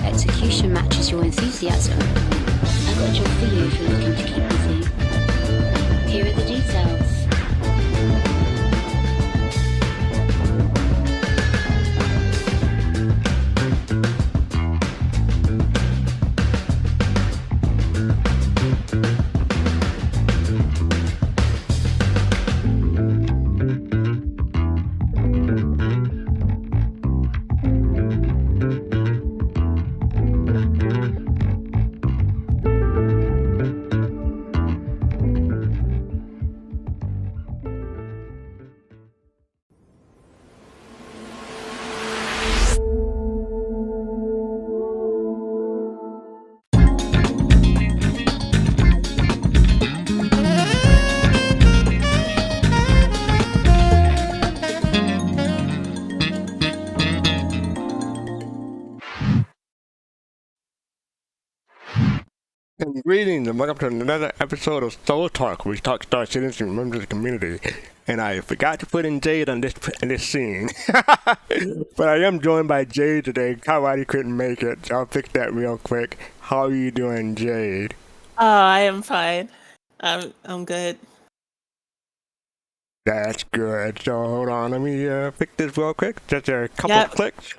Execution matches your enthusiasm. I got a job for you if you're looking to keep busy. Here are the details. Greetings and welcome to another episode of Soul Talk, where we talk Star Citizen and members of the community. And I forgot to put in Jade in this scene. But I am joined by Jade today. Kawadi couldn't make it, so I'll fix that real quick. How are you doing, Jade? I am fine. I'm good. That's good. So hold on, let me fix this real quick. Just a couple of clicks.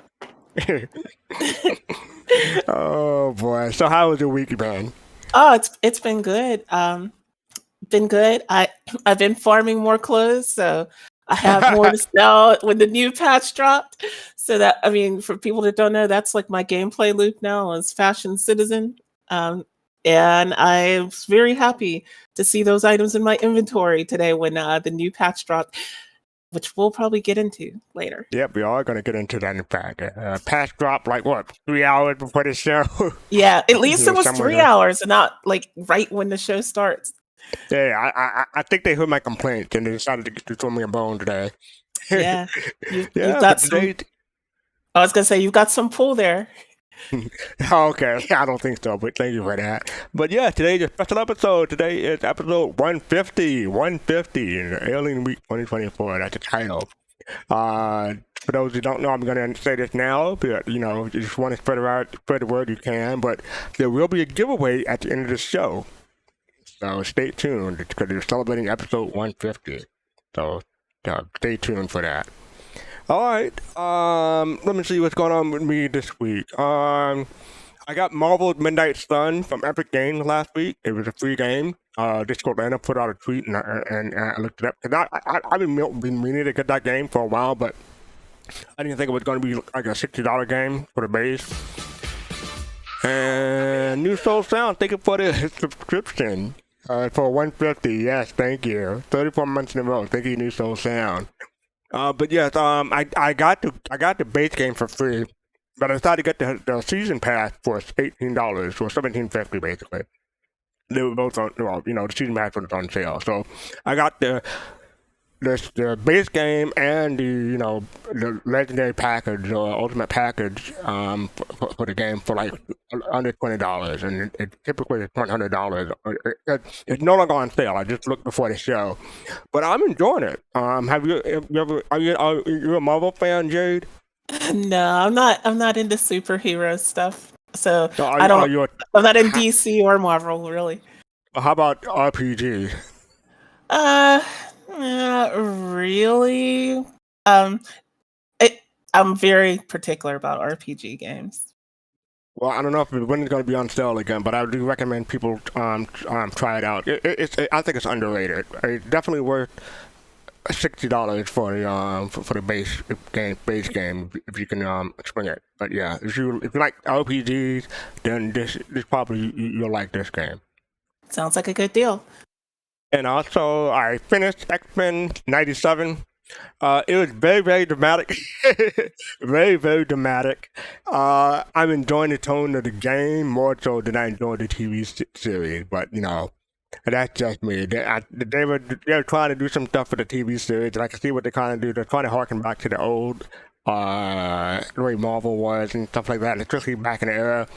Oh boy. So how was your week, man? Oh, it's been good. Been good. I've been farming more clothes, so I have more to sell when the new patch dropped. So that, I mean, for people that don't know, that's like my gameplay loop now as Fashion Citizen. And I was very happy to see those items in my inventory today when the new patch dropped, which we'll probably get into later. Yep, we are going to get into that in fact. Patch drop like what, 3 hours before the show? Yeah, at least it was 3 hours and not like right when the show starts. Yeah, I think they heard my complaints and they decided to throw me a bone today. Yeah, you've got some, I was going to say, you've got some pull there. Okay, I don't think so, but thank you for that. But yeah, today's a special episode. Today is episode 150 in the Alien Week 2024. That's the title. For those who don't know, I'm going to say this now, but you know, you just want to spread the word you can. But there will be a giveaway at the end of the show, so stay tuned because we're celebrating episode 150. So stay tuned for that. All right, let me see what's going on with me this week. I got Marvel's Midnight Sun from Epic Games last week. It was a free game. Discord Random put out a tweet and I looked it up. Because I've been meaning to get that game for a while, but I didn't think it was going to be like a $60 game for the base. And New Soul Sound, thank you for the subscription for 150. Yes, thank you. 34 months in a row. Thank you, New Soul Sound. But yes, I got the base game for free, but I decided to get the season pass for $18, for $17.50 basically. They were both on, well, you know, the season pass was on sale, so I got the base game and the legendary package or ultimate package for the game for like under $20, and it typically is $100. It's no longer on sale. I just looked before the show, but I'm enjoying it. Have you ever? Are you a Marvel fan, Jade? No, I'm not into superhero stuff. So I'm not in DC or Marvel really. How about RPG? Not really. I'm very particular about RPG games. Well, I don't know when it's going to be on sale again, but I do recommend people try it out. I think it's underrated. It's definitely worth $60 for the base game if you can swing it. But yeah, if you like RPGs, then this probably you'll like this game. Sounds like a good deal. And also, I finished X-Men '97. It was very, very dramatic. Very, very dramatic. I'm enjoying the tone of the game more so than I enjoyed the TV series. But, that's just me. They were trying to do some stuff for the TV series, and I can see what they're trying to do. They're trying to harken back to the old, the way Marvel was and stuff like that, especially back in the era.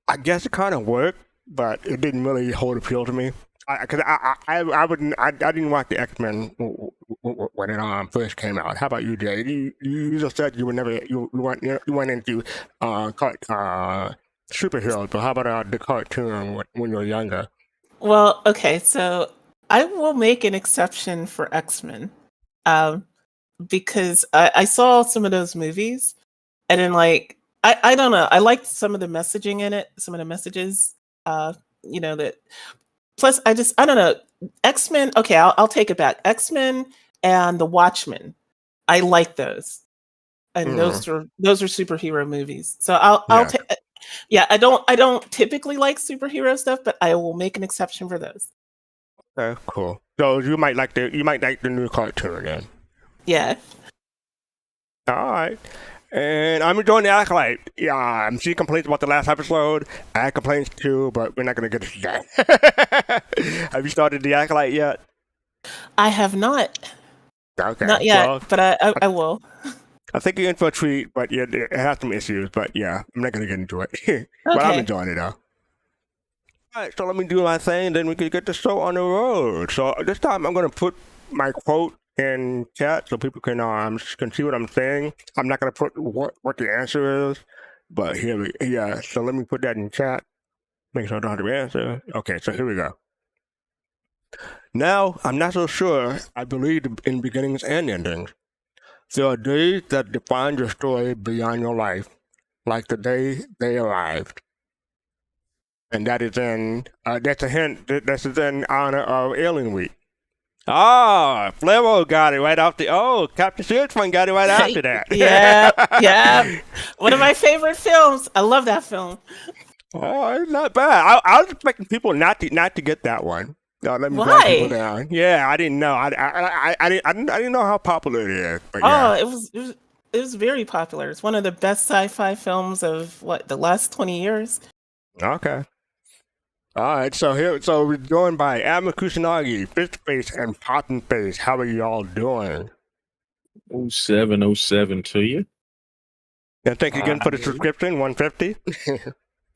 I guess it kind of worked, but it didn't really hold appeal to me. Because I didn't watch the X-Men when it first came out. How about you, Jay? You just said you went into superheroes, but how about the cartoon when you were younger? Well, okay, so I will make an exception for X-Men, because I saw some of those movies, and then I don't know, I liked some of the messaging in it, some of the messages, that. Plus, I don't know, X-Men. Okay, I'll take it back. X-Men and The Watchmen, I like those, and those are superhero movies. So I'll take. Yeah, I don't typically like superhero stuff, but I will make an exception for those. Okay, cool. So you might like the new cartoon then. Yeah. All right. And I'm enjoying the Acolyte. Yeah, I'm seeing complaints about the last episode. I had complaints too, but we're not going to get into that. Have you started the Acolyte yet? I have not. Okay. Not yet, but I will. I think you're in for a treat, but yeah, it has some issues. But yeah, I'm not going to get into it. But I'm enjoying it though. All right, so let me do my thing, then we can get the show on the road. So this time I'm going to put my quote in chat so people can see what I'm saying. I'm not going to put what the answer is, but so let me put that in chat. Make sure I don't have the answer. Okay, so here we go. Now, I'm not so sure I believe in beginnings and endings. There are days that define your story beyond your life, like the day they arrived. And that is that's a hint, this is in honor of Alien Week. Flevo got it right off Captain Searchman got it right after that. Yeah. One of my favorite films. I love that film. Oh, it's not bad. I was expecting people not to get that one. Let me drag people down. Yeah, I didn't know. I didn't know how popular it is. But yeah. It was very popular. It's one of the best sci-fi films of the last 20 years. Okay. All right, so we're joined by Admiral Kusanagi, Fistface, and Poppin' Face. How are you all doing? 07 to you. And thank you again for the subscription, 150.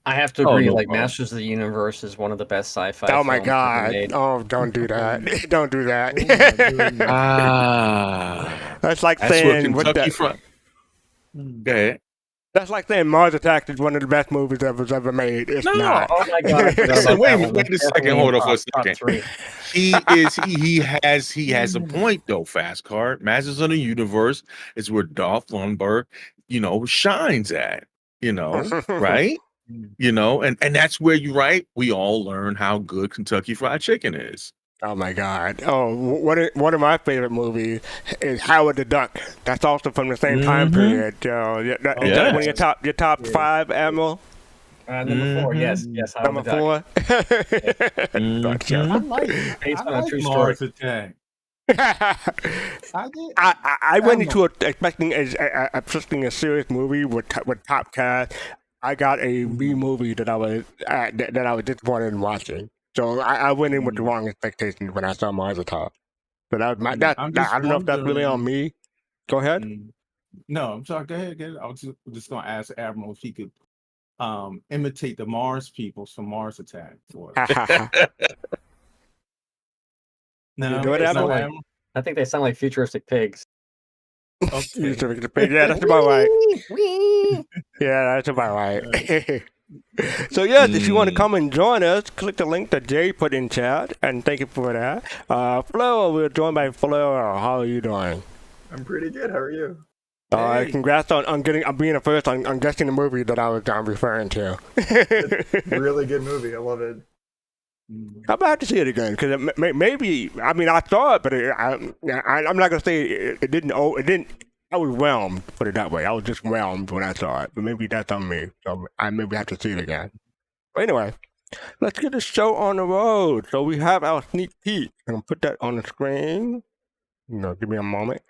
I have to agree. Masters of the Universe is one of the best sci-fi. Oh my god! Oh, don't do that! Don't do that! That's like saying what that. Okay. That's like saying Mars Attacks is one of the best movies that was ever made. It's not. Oh my god! Wait a second. Hold on for a second. He has a point though. Fastcart, Masters of the Universe is where Dolph Lundgren, shines at. Right? And that's where we all learn how good Kentucky Fried Chicken is. Oh my god! Oh, one of my favorite movies is Howard the Duck. That's also from the same time period. Is that one of your top 5, Admiral? Number 4, yes, Number 4. Gotcha. I like based on a true story. I went into expecting a serious movie with top cast. I got a B movie that I was disappointed in watching. So I went in with the wrong expectations when I saw Mars Attack. So that was I don't know if that's really on me. Go ahead. No, I'm sorry. Go ahead. I was just going to ask Admiral if he could imitate the Mars people from Mars Attack for us. No, do it, Admiral? I think they sound like futuristic pigs. Okay. Futuristic pigs. Yeah, that's about right. Yeah, that's about right. So yes, if you want to come and join us, click the link that Jay put in chat, and thank you for that. Flo, we're joined by Flo. How are you doing? I'm pretty good. How are you? Congrats on being the first on guessing the movie that I was referring to. It's a really good movie. I love it. I'm gonna have to see it again because maybe I mean I saw it, but I'm not gonna say it didn't. Oh, it didn't. I was whelmed. Put it that way. I was just whelmed when I saw it. But maybe that's on me. So I maybe have to see it again. But anyway, let's get the show on the road. So we have our sneak peek. I'm gonna put that on the screen. Give me a moment.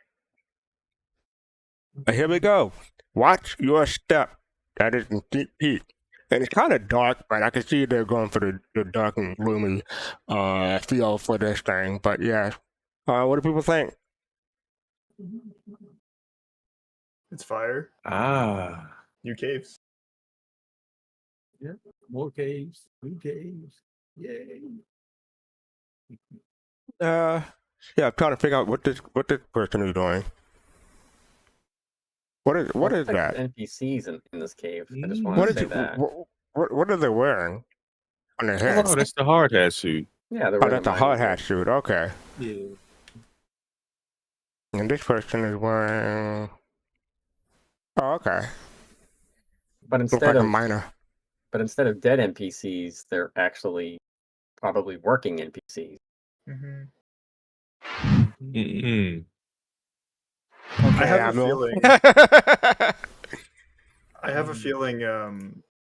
Here we go. Watch your step. That is the sneak peek. And it's kind of dark, but I can see they're going for the dark and gloomy feel for this thing. But yeah, what do people think? It's fire. New caves. Yeah, more caves, new caves. Yay. Yeah, I'm trying to figure out what this person is doing. What is that? NPCs in this cave. I just want to say that. What are they wearing on their head? Oh, that's the hard hat suit. Yeah, they're Oh, that's a hard hat suit. Okay. Yeah. And this person is wearing. Oh, okay. But Looks instead like a of miner. But instead of dead NPCs, they're actually probably working NPCs. Mm-hmm. Mm-hmm. I have a feeling. I have a feeling.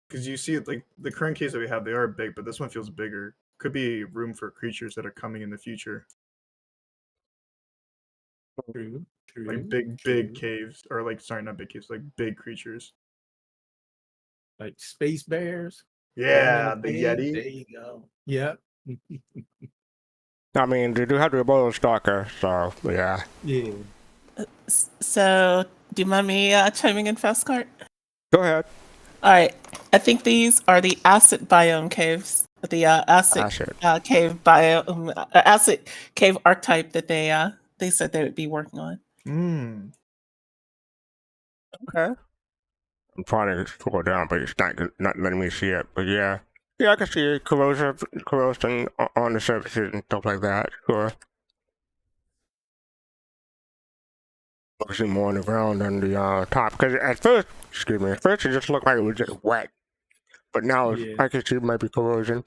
Because you see, like the current caves that we have, they are big, but this one feels bigger. Could be room for creatures that are coming in the future. True. Like big caves, or like sorry, not big caves, like big creatures. Like space bears. Yeah, the There Yeti. you go. Yep. I mean, they do have the Ebola stalker, so yeah. Yeah. So, do you mind me chiming in, fastcart? Go ahead. All right. I think these are the acid biome caves. The acid cave biome, acid cave archetype that they said they would be working on. Okay. I'm trying to scroll down, but it's not letting me see it. But yeah, I can see corrosion on the surfaces and stuff like that. Sure. Focusing more on the ground than the top, because at first it just looked like it was just wet, but now I can see maybe corrosion.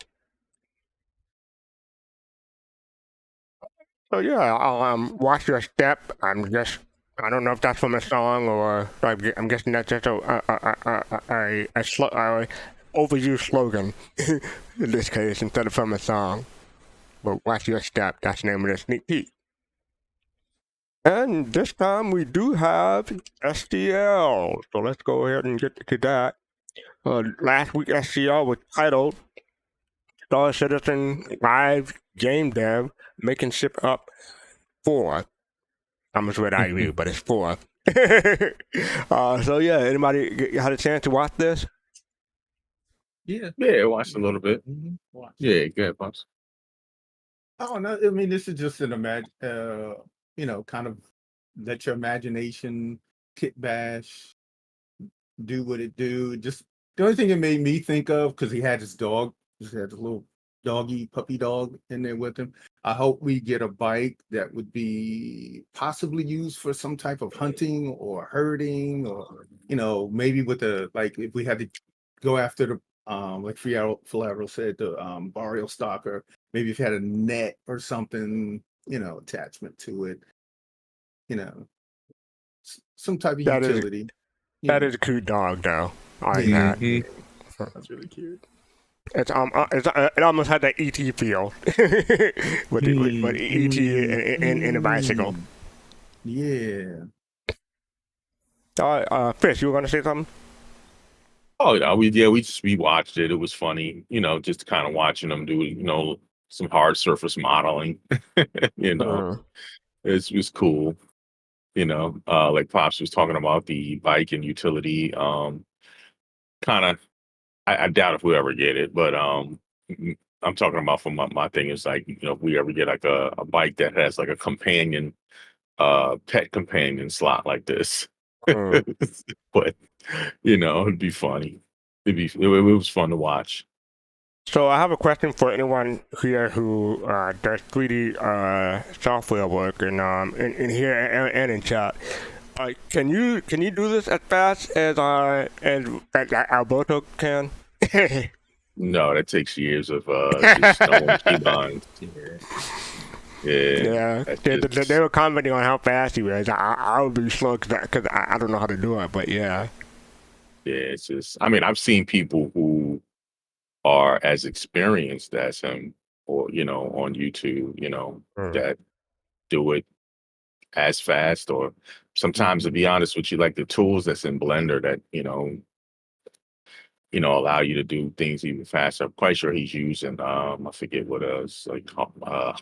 So yeah, I'll watch your step. I don't know if that's from a song or I'm guessing that's just a overused slogan in this case instead of from a song. But watch your step. That's the name of the sneak peek. And this time we do have STL. So let's go ahead and get to that. Last week STL was titled Star Citizen Live Game Dev Making Ship Up 4. I almost read IU, but it's 4. So yeah, anybody had a chance to watch this? Yeah, I watched a little bit. Yeah, go ahead, Pops. I don't know. I mean, this is just an kind of let your imagination kit bash, do what it do. Just the only thing it made me think of, because he had his dog, he had his little puppy dog in there with him. I hope we get a bike that would be possibly used for some type of hunting or herding, or maybe with if we had to go after the like Fialro said, the boreal stalker, maybe if you had a net or something, attachment to it, some type of utility. That is a cute dog, though. I like that. That's really cute. It almost had that ET feel with ET in a bicycle. Yeah. Fish, you were gonna say something? Oh yeah, we watched it. It was funny, just kind of watching them do, some hard surface modeling. It was cool. Like Pops was talking about the bike and utility. Kind of, I doubt if we ever get it, but I'm talking about from my thing is like, if we ever get like a bike that has like a companion, pet companion slot like this. But it'd be funny. It was fun to watch. So I have a question for anyone here who does 3D software work in here and in chat. Can you do this as fast as Alberto can? No, that takes years of just knowing keybinds. Yeah, that's they just- were commenting on how fast he was. I would be slow because I don't know how to do it, but yeah. yeah, it's just. I mean, I've seen people who are as experienced as him, or on YouTube, that do it as fast, or sometimes, to be honest with you, like the tools that's in Blender that allow you to do things even faster. I'm quite sure he's using I forget what else, like I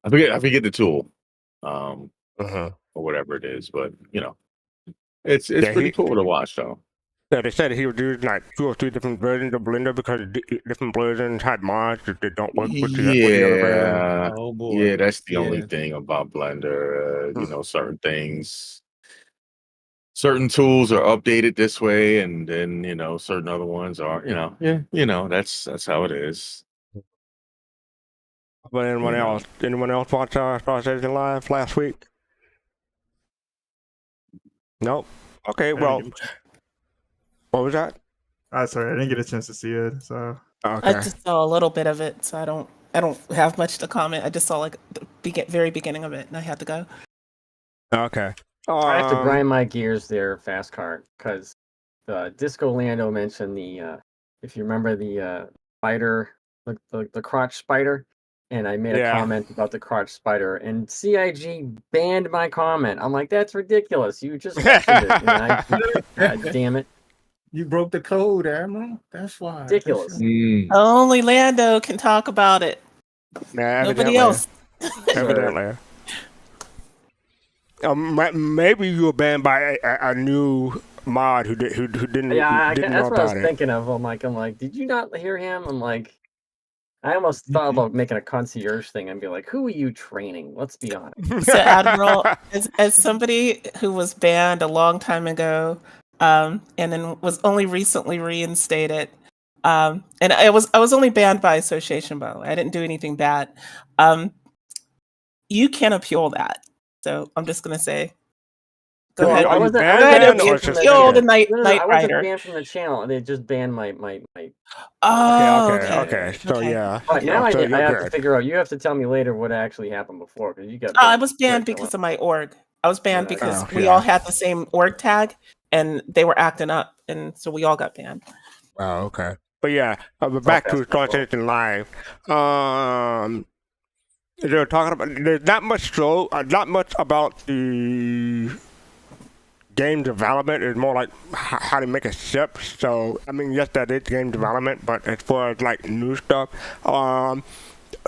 forget the tool, Uh-huh. or whatever it is, but it's Yeah, pretty cool to watch though. Yeah, they said he was using like 2 or 3 different versions of Blender because different versions had mods that don't work with the other version. Yeah, Oh boy. yeah, that's the only Yeah. thing about Blender. Certain things, certain tools are updated this way, and then certain other ones are, that's how it is. But anyone else? Anyone else watch Star Citizen Live last week? Nope. Okay, I didn't well, get a chance- what was that? sorry, I didn't get a chance to see it. So I Okay. just saw a little bit of it, so I don't have much to comment. I just saw like the very beginning of it, and I had to go. Okay. I have to grind my gears there, fastcart, because Disco Lando mentioned if you remember the spider, the crotch spider, and I made a Yeah. comment about the crotch spider, and CIG banned my comment. I'm like, that's ridiculous. You just mentioned it. God damn it. You broke the code, Admiral. That's why. Ridiculous. Only Lando can talk about it. Yeah, Nobody else. Evidently. Maybe you were banned by a new mod who didn't Yeah, didn't know that's what I was about it. thinking of. I'm like, did you not hear him? I'm like, I almost thought about making a concierge thing and be like, who are you training? Let's be honest. So, Admiral, as somebody who was banned a long time ago, and then was only recently reinstated, and I was only banned by association, by the way. I didn't do anything bad. You can appeal that. So I'm just gonna say, go Well, ahead. are you Go banned ahead and then, or appeal the suspended? Knight I wasn't Rider. banned from the channel. They just banned my. Oh, Okay. So okay. yeah. But now So I you're have to good. figure out. You have to tell me later what actually happened before, because you got. I was banned because of my org. I was banned Yeah, because okay. we all had the same org tag, and they were acting up, and so we all got banned. Oh, okay. But yeah, but back to Star Citizen Live. They're talking about there's not much about the game development. It's more like how to make a ship. So I mean, yes, that is game development, but as far as like new stuff, some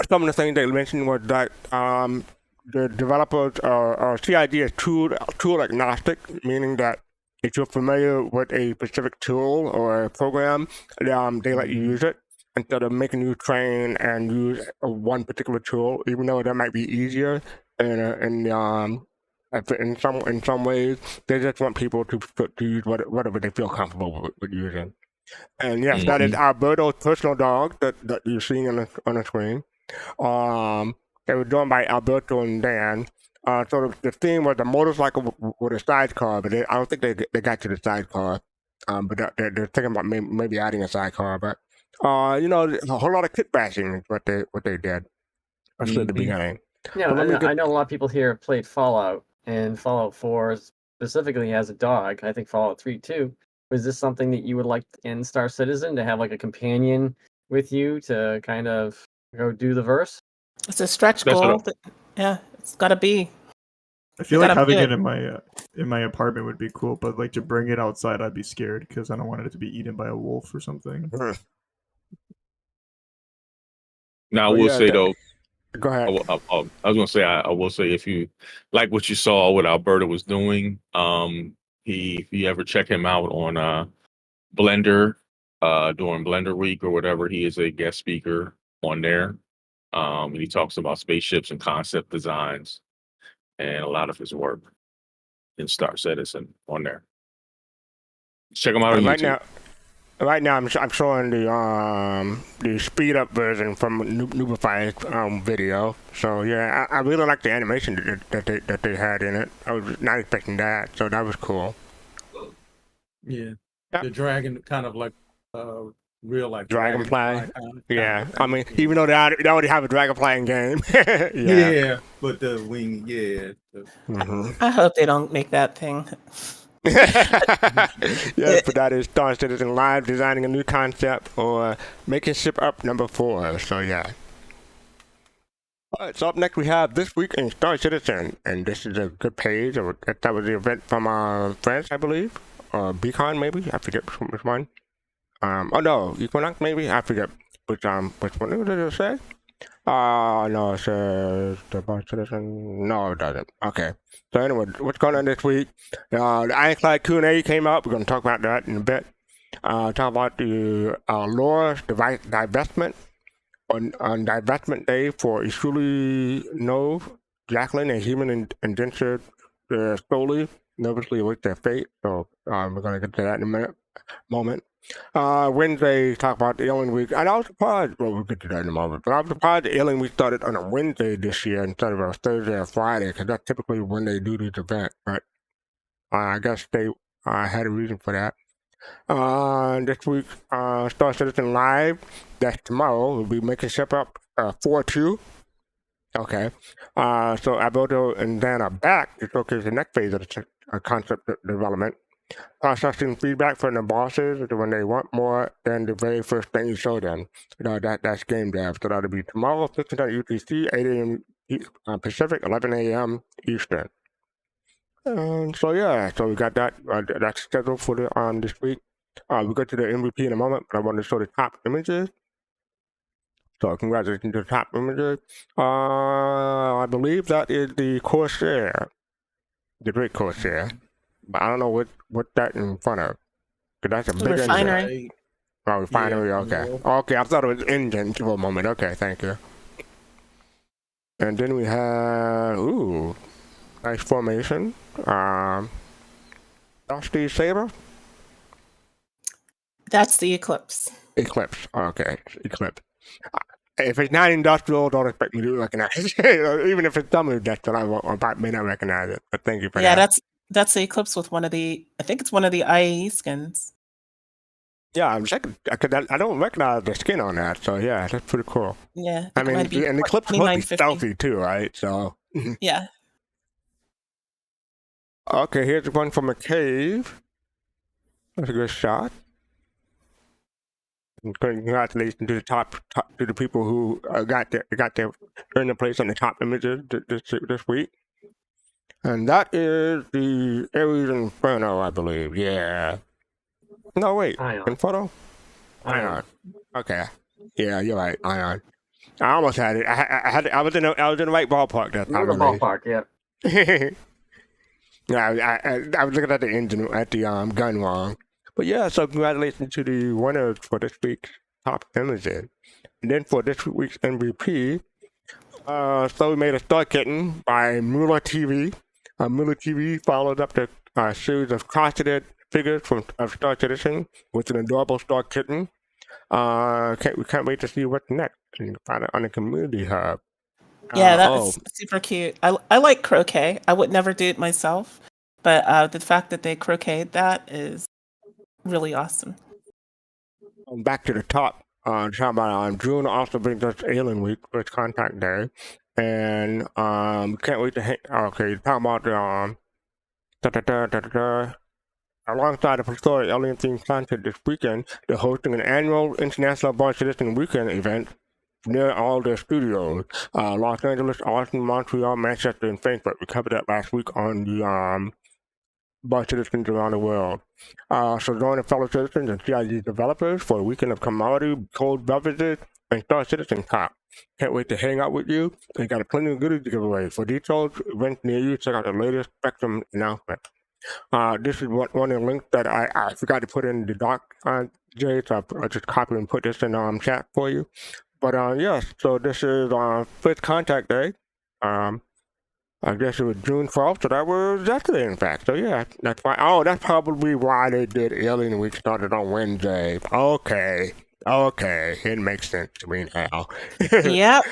of the things they mentioned was that the developers CIG is tool agnostic, meaning that if you're familiar with a specific tool or a program, they let you use it instead of making you train and use one particular tool, even though that might be easier in some ways. They just want people to use whatever they feel comfortable with using. And yes, that is Alberto's personal dog that you're seeing on the screen. They were done by Alberto and Dan. So the theme was the motorcycle with a sidecar, but I don't think they got to the sidecar. But they're thinking about maybe adding a sidecar. But a whole lot of kit bashing is what they did, especially at the beginning. Yeah, I know a lot of people here have played Fallout, and Fallout 4 specifically has a dog. I think Fallout 3 too. Was this something that you would like in Star Citizen, to have like a companion with you to kind of go do the verse? It's a stretch goal. Yeah, it's gotta be. I feel like having it in my apartment would be cool, but like to bring it outside, I'd be scared because I don't want it to be eaten by a wolf or something. Now I will say though. Go ahead. I was gonna say I will say, if you like what you saw, what Alberta was doing, if you ever check him out on Blender, during Blender Week or whatever, he is a guest speaker on there. And he talks about spaceships and concept designs, and a lot of his work in Star Citizen on there. Check him out on YouTube. Right now, I'm showing the speed up version from Noobify's video. So yeah, I really like the animation that they had in it. I was not expecting that, so that was cool. Yeah. The dragon kind of like real life Dragonfly. kind Yeah, of I thing. mean, even though they already have a Dragonfly game. Yeah, but the wing, Mhm. I hope they don't make that thing. Yes, but that is Star Citizen Live designing a new concept or making ship up number 4. So yeah. All right, so up next we have This Week in Star Citizen, and this is a good page. That was the event from France, I believe, or Beacon maybe. I forget which one. Oh no, Equinox maybe. I forget which one did it say? No, it says the Star Citizen. No, it doesn't. Okay. So anyway, what's going on this week? The Ironclad Q&A came up. We're going to talk about that in a bit. Talk about the lore divestment. On divestment day for Isuli Nove, Jacqueline, a human indentured slowly, nervously await their fate. So we're going to get to that in a moment. Wednesday, talk about the Alien Week. And I was surprised, well, we'll get to that in a moment, but I was surprised the Alien Week started on a Wednesday this year instead of a Thursday or Friday, because that's typically when they do these events. But I guess they had a reason for that. This week, Star Citizen Live, that's tomorrow. We'll be making ship up 4-2. Okay. So Alberto and Dan are back to showcase the next phase of the concept development. Processing feedback from the bosses when they want more than the very first thing you show them. That's game dev. So that'll be tomorrow, 15:00 UTC, 8 a.m. Pacific, 11 a.m. Eastern. So yeah, so we got that. That's scheduled for this week. We'll get to the MVP in a moment, but I want to show the top images. So congratulations to the top images. I believe that is the Corsair, the great Corsair. But I don't know what that in front of. Cause that's a big Refinery. engine. Oh, refinery. Yeah, Okay. yeah. Okay, I thought it was engine for a moment. Okay, thank you. And then we have nice formation. Dusty Saber. That's the Eclipse. Eclipse. Okay, Eclipse. If it's not industrial, don't expect me to recognize it. Even if it's some industrial, I may not recognize it. But thank you for Yeah, that. that's the Eclipse with one of the. I think it's one of the IAE skins. Yeah, I'm checking because I don't recognize the skin on that. So yeah, that's pretty cool. Yeah, I mean, and Eclipse must be 2950. stealthy too, right? So Yeah. okay, here's one from a cave. That's a good shot. And congratulations to the people who got their earned a place on the top images this week. And that is the Ares Inferno, I believe. Yeah. No, wait. Ion. Inferno? Ion. Okay. Yeah, you're right. Ion. I almost had it. I was in the right ballpark that You're time. in the ballpark, yeah. Yeah, I was looking at the engine at the gun wrong. But yeah, so congratulations to the winners for this week's top images. And then for this week's MVP, so we made a Star Kitten by Mueller TV. Mueller TV followed up the series of crocheted figures of Star Citizen with an adorable Star Kitten. We can't wait to see what's next. You can find it on the community hub. Yeah, that's super cute. I like croquet. I would never do it myself, but the fact that they crocheted that is really awesome. Back to the top. Talking about June also brings us Alien Week, first contact day, and can't wait to hang. Okay, talking about alongside the historic Alien themed content this weekend, they're hosting an annual International Bar Citizen Weekend event near all their studios. Los Angeles, Austin, Montreal, Manchester, and Frankfurt. We covered that last week on the Bar Citizens around the world. So join the fellow citizens and CIG developers for a weekend of commodity, cold beverages, and Star Citizen Cop. Can't wait to hang out with you. We got plenty of goodies to give away. For details, events near you, check out the latest Spectrum announcement. This is one of the links that I forgot to put in the doc, Jay, so I just copy and put this in chat for you. But yes, so this is first contact day. I guess it was June 12th, so that was yesterday, in fact. So yeah, that's why. Oh, that's probably why they did Alien Week started on Wednesday. Okay, it makes sense to me now. Yep.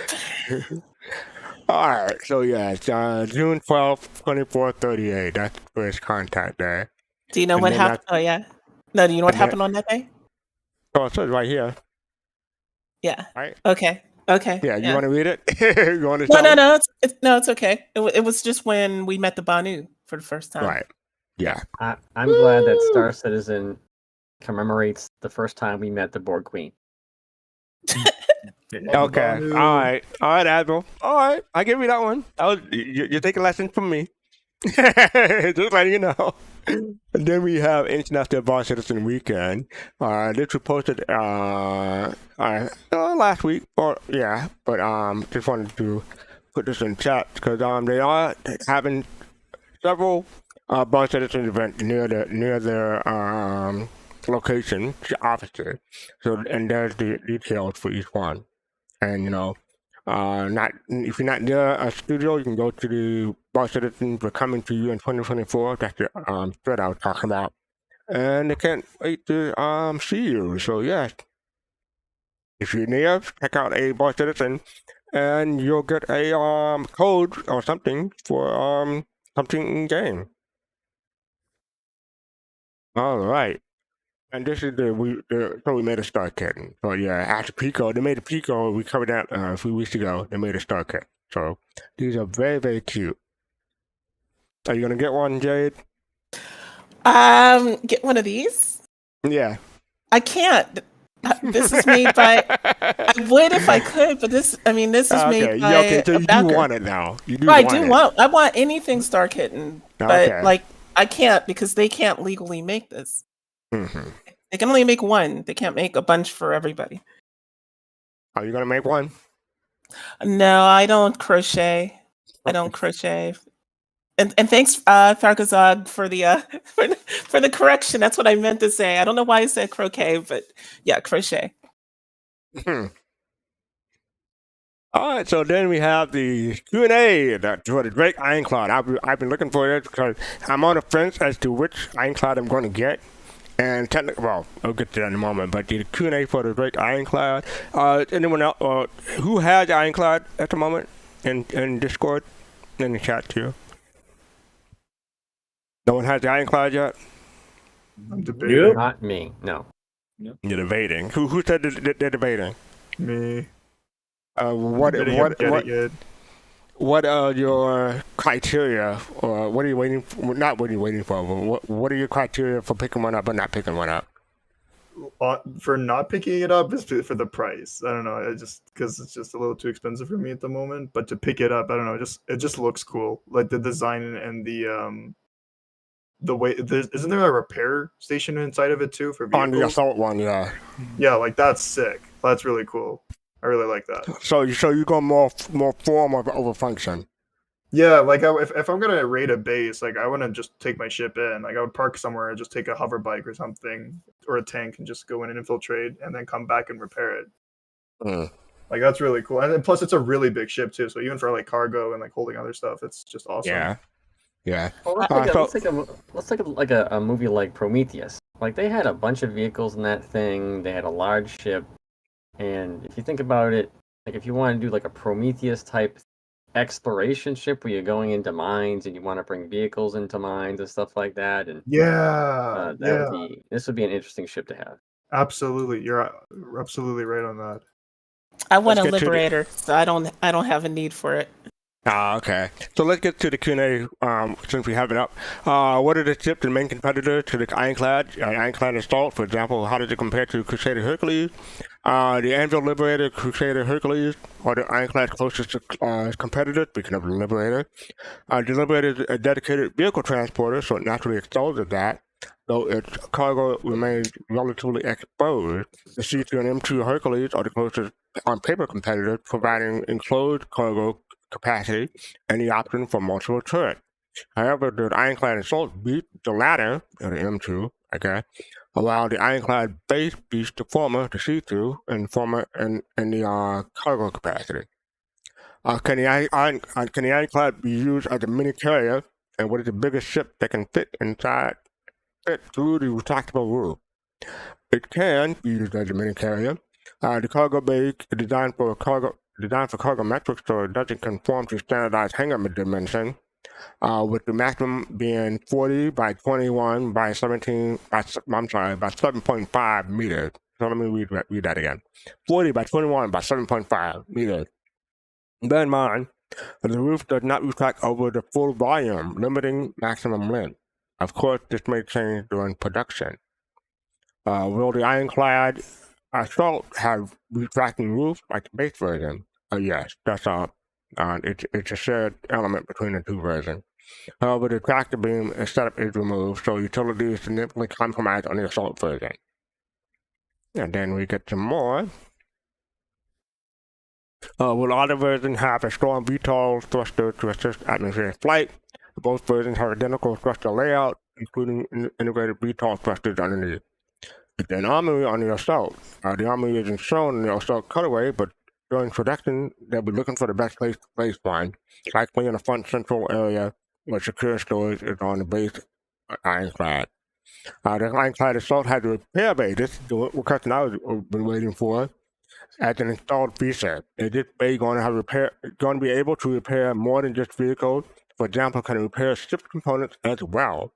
All right, so yeah, it's June 12th, 2438. That's first contact day. Do you know And what then happened? Oh yeah. No, do you know what and then- happened on that day? So it says right here. Yeah. Right. Okay. Yeah, you want to read it? You want to No. It's okay. It was just when we met the Banu for the first time. Right. Yeah. I'm glad that Star Citizen commemorates the first time we met the Borg Queen. Okay. All right, Admiral. All right, I give you that one. You're taking lessons from me. Just letting you know. And then we have International Advanced Citizen Weekend. This was posted last week, but just wanted to put this in chat because they are having several Advanced Citizen events near their location offices. So, and there's the details for each one. And if you're not near a studio, you can go to the Advanced Citizens. We're coming to you in 2024. That's the thread I was talking about, and they can't wait to see you. So yes, if you're near, check out a Advanced Citizen, and you'll get a code or something for something in game. All right. And this is so we made a Star Kitten. So yeah, after Pico, they made a Pico. We covered that a few weeks ago. They made a Star Kitten. So these are very, very cute. Are you gonna get one, Jade? Get one of these? Yeah. I can't. This is made by. I would if I could, but this is made by. So you do want it now. You do. I want anything Star Kitten, but I can't because they can't legally make this. Mm-hmm. They can only make one. They can't make a bunch for everybody. Are you gonna make one? No, I don't crochet. I don't crochet. And thanks, Tharkazog, for the for the correction. That's what I meant to say. I don't know why I said croquet, but yeah, crochet. All right, so then we have the Q&A for the Drake Ironclad. I've been looking for it because I'm on the fence as to which Ironclad I'm going to get. And technically, well, I'll get to that in a moment. But the Q&A for the Drake Ironclad. Anyone else who has the Ironclad at the moment in Discord, in the chat too? No one has the Ironclad yet. I'm debating. Not me. No. You're debating. Who said they're debating? Me. What are your criteria, or what are you waiting for? Not what are you waiting for, but what are your criteria for picking one up or not picking one up? For not picking it up is for the price. I don't know. Because it's just a little too expensive for me at the moment. But to pick it up, I don't know. It just looks cool. Like the design and the way. Isn't there a repair station inside of it too for vehicles? On the assault one, yeah. Yeah, like that's sick. That's really cool. I really like that. So you go more form over function. Yeah, like if I'm gonna raid a base, like I want to just take my ship in. Like I would park somewhere and just take a hover bike or something, or a tank, and just go in and infiltrate, and then come back and repair it. Like that's really cool. And plus, it's a really big ship too. So even for like cargo and like holding other stuff, it's just awesome. Yeah. Well, let's take a movie like Prometheus. Like they had a bunch of vehicles in that thing. They had a large ship. And if you think about it, like if you want to do like a Prometheus type exploration ship where you're going into mines and you want to bring vehicles into mines and stuff like that, and this would be an interesting ship to have. Absolutely, you're absolutely right on that. I want a Liberator, so I don't have a need for it. Okay. So let's get to the Q&A since we have it up. What are the ships and main competitors to the Ironclad? Ironclad Assault, for example, how does it compare to Crusader Hercules? The Anvil Liberator, Crusader Hercules, or the Ironclad's closest competitor, speaking of the Liberator. The Liberator is a dedicated vehicle transporter, so it naturally excels at that, though its cargo remains relatively exposed. The C2 and M2 Hercules are the closest on-paper competitors, providing enclosed cargo capacity and the option for multiple turrets. However, the Ironclad Assault beat the latter, or the M2, while the Ironclad base beats the former, the C2, and the cargo capacity. Can the Ironclad be used as a mini carrier, and what is the biggest ship that can fit through the retractable roof? It can be used as a mini carrier. The cargo bay is designed for cargo metrics, so it doesn't conform to standardized hangar dimension, with the maximum being 40 by 21 by 17 by 7.5 meters. So let me read that again. 40 by 21 by 7.5 meters. Bear in mind, the roof does not retract over the full volume, limiting maximum length. Of course, this may change during production. Will the ironclad assault have retracting roof like the base version? Yes, that's it's a shared element between the two versions. However, the tractor beam setup is removed, so utility is significantly compromised on the assault version. And then we get some more. Will other versions have a strong VTOL thruster to assist atmospheric flight? Both versions have identical thruster layout, including integrated VTOL thrusters underneath. It's an armory on the assault. The armory isn't shown in the assault colorway, but during production, they'll be looking for the best place to place one, likely in the front central area where secure storage is on the base ironclad. The ironclad assault has a repair bay. This is the question I've been waiting for. As an installed feature, is this bay going to be able to repair more than just vehicles? For example, can it repair ship components as well?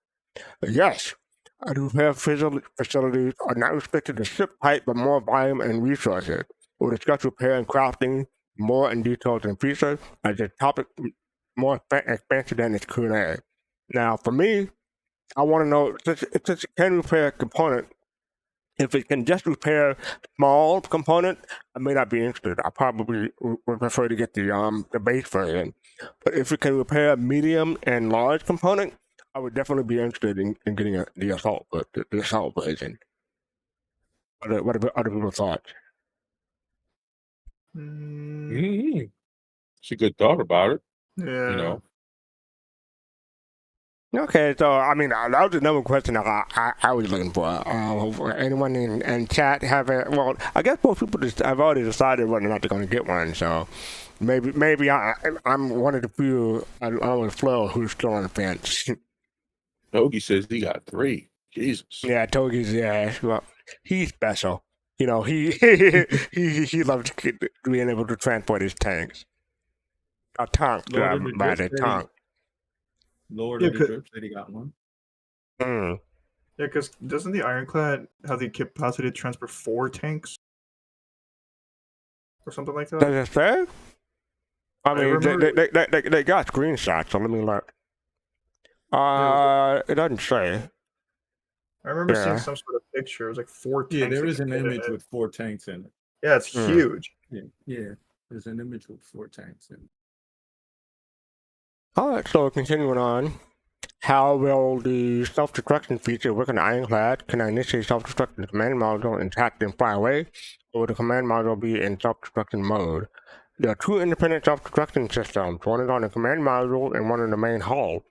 Yes. The repair facilities are not restricted to ship type, but more volume and resources. We'll discuss repair and crafting more in detail than features, as the topic more expansive than its Q&A. Now, for me, I want to know, since it can repair a component, if it can just repair small component, I may not be interested. I probably would prefer to get the base version. But if it can repair a medium and large component, I would definitely be interested in getting the assault version. What are other people's thoughts? It's a good thought about it. Yeah. You know. Okay, so I mean that was another question that I was looking for. Anyone in chat have a? Well, I guess most people have already decided whether or not they're going to get one. So maybe I'm one of the few on the floor who's still on the fence. Togi says he got 3. Jesus. Yeah, Togi's well, he's special. You know, he loves being able to transport his tanks. A tank, a tank. Lord of the Drip said he got one. Mm. Yeah, because doesn't the Ironclad have the capacity to transport 4 tanks? Or something like that? Does it say? I mean, they got screenshots, so let me look. It doesn't say. I remember seeing some sort of picture. It was like 4 tanks. Yeah, there is an image with 4 tanks in it. Yeah, it's huge. Yeah, there's an image with 4 tanks in it. Alright, so continuing on. How will the self-destruction feature work on the Ironclad? Can I initiate self-destruction in the command module and attack and fly away? Or will the command module be in self-destruction mode? There are 2 independent self-destruction systems. One is on the command module and one in the main hull.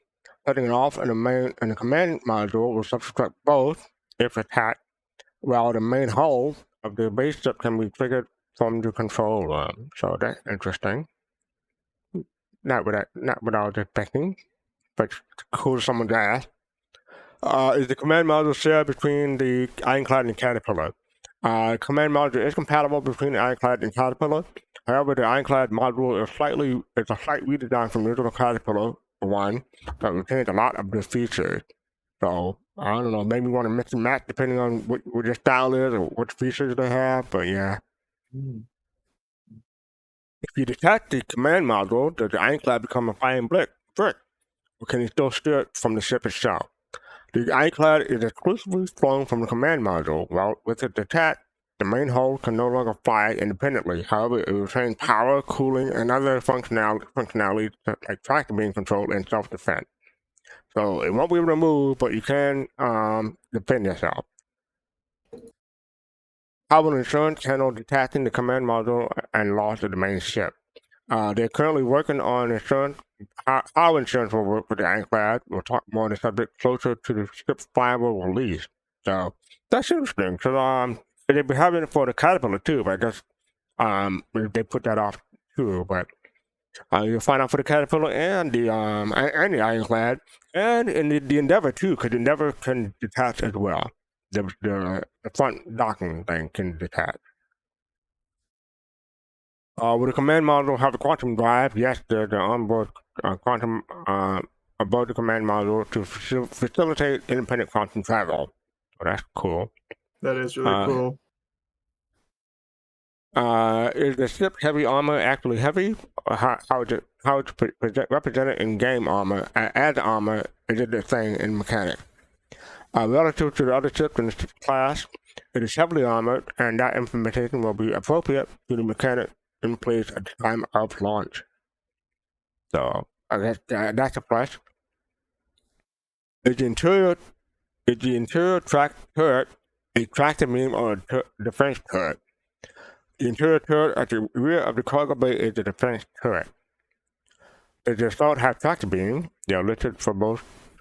Setting it off in the command module will self-destruct both if attacked, while the main hull of the base ship can be triggered from the control room. So that's interesting. Not what I was expecting, but cool someone to ask. Is the command module shared between the Ironclad and the Caterpillar? Command module is compatible between the Ironclad and Caterpillar. However, the Ironclad module is a slight redesign from the original Caterpillar one that retains a lot of the features. So I don't know, maybe want to mix and match depending on what your style is or what features they have. But yeah. If you detach the command module, does the Ironclad become a flying brick? Or can you still steer it from the ship itself? The Ironclad is exclusively flown from the command module, while with it detached, the main hull can no longer fly independently. However, it retains power, cooling, and other functionality like tractor beam control and self-defense. So it won't be able to move, but you can defend yourself. How will insurance handle detaching the command module and loss of the main ship? They're currently working on insurance. How insurance will work with the Ironclad. We'll talk more on the subject closer to the ship's viable release. So that's interesting. So they've been having it for the Caterpillar too, but I guess they put that off too. But you'll find out for the Caterpillar and the Ironclad, and in the Endeavor too, because the Endeavor can detach as well. The front docking thing can detach. Will the command module have a quantum drive? Yes, the onboard quantum above the command module to facilitate independent quantum travel. So that's cool. That is really cool. Is the ship's heavy armor actually heavy, or how it's represented in game armor as armor? Is it the same in mechanics? Relative to the other ships in the ship's class, it is heavily armored, and that implementation will be appropriate to the mechanic in place at the time of launch. So I guess that's a plus. Is the interior track turret a tractor beam or a defense turret? The interior turret at the rear of the cargo bay is the defense turret. Does the assault have tractor beam? They are listed for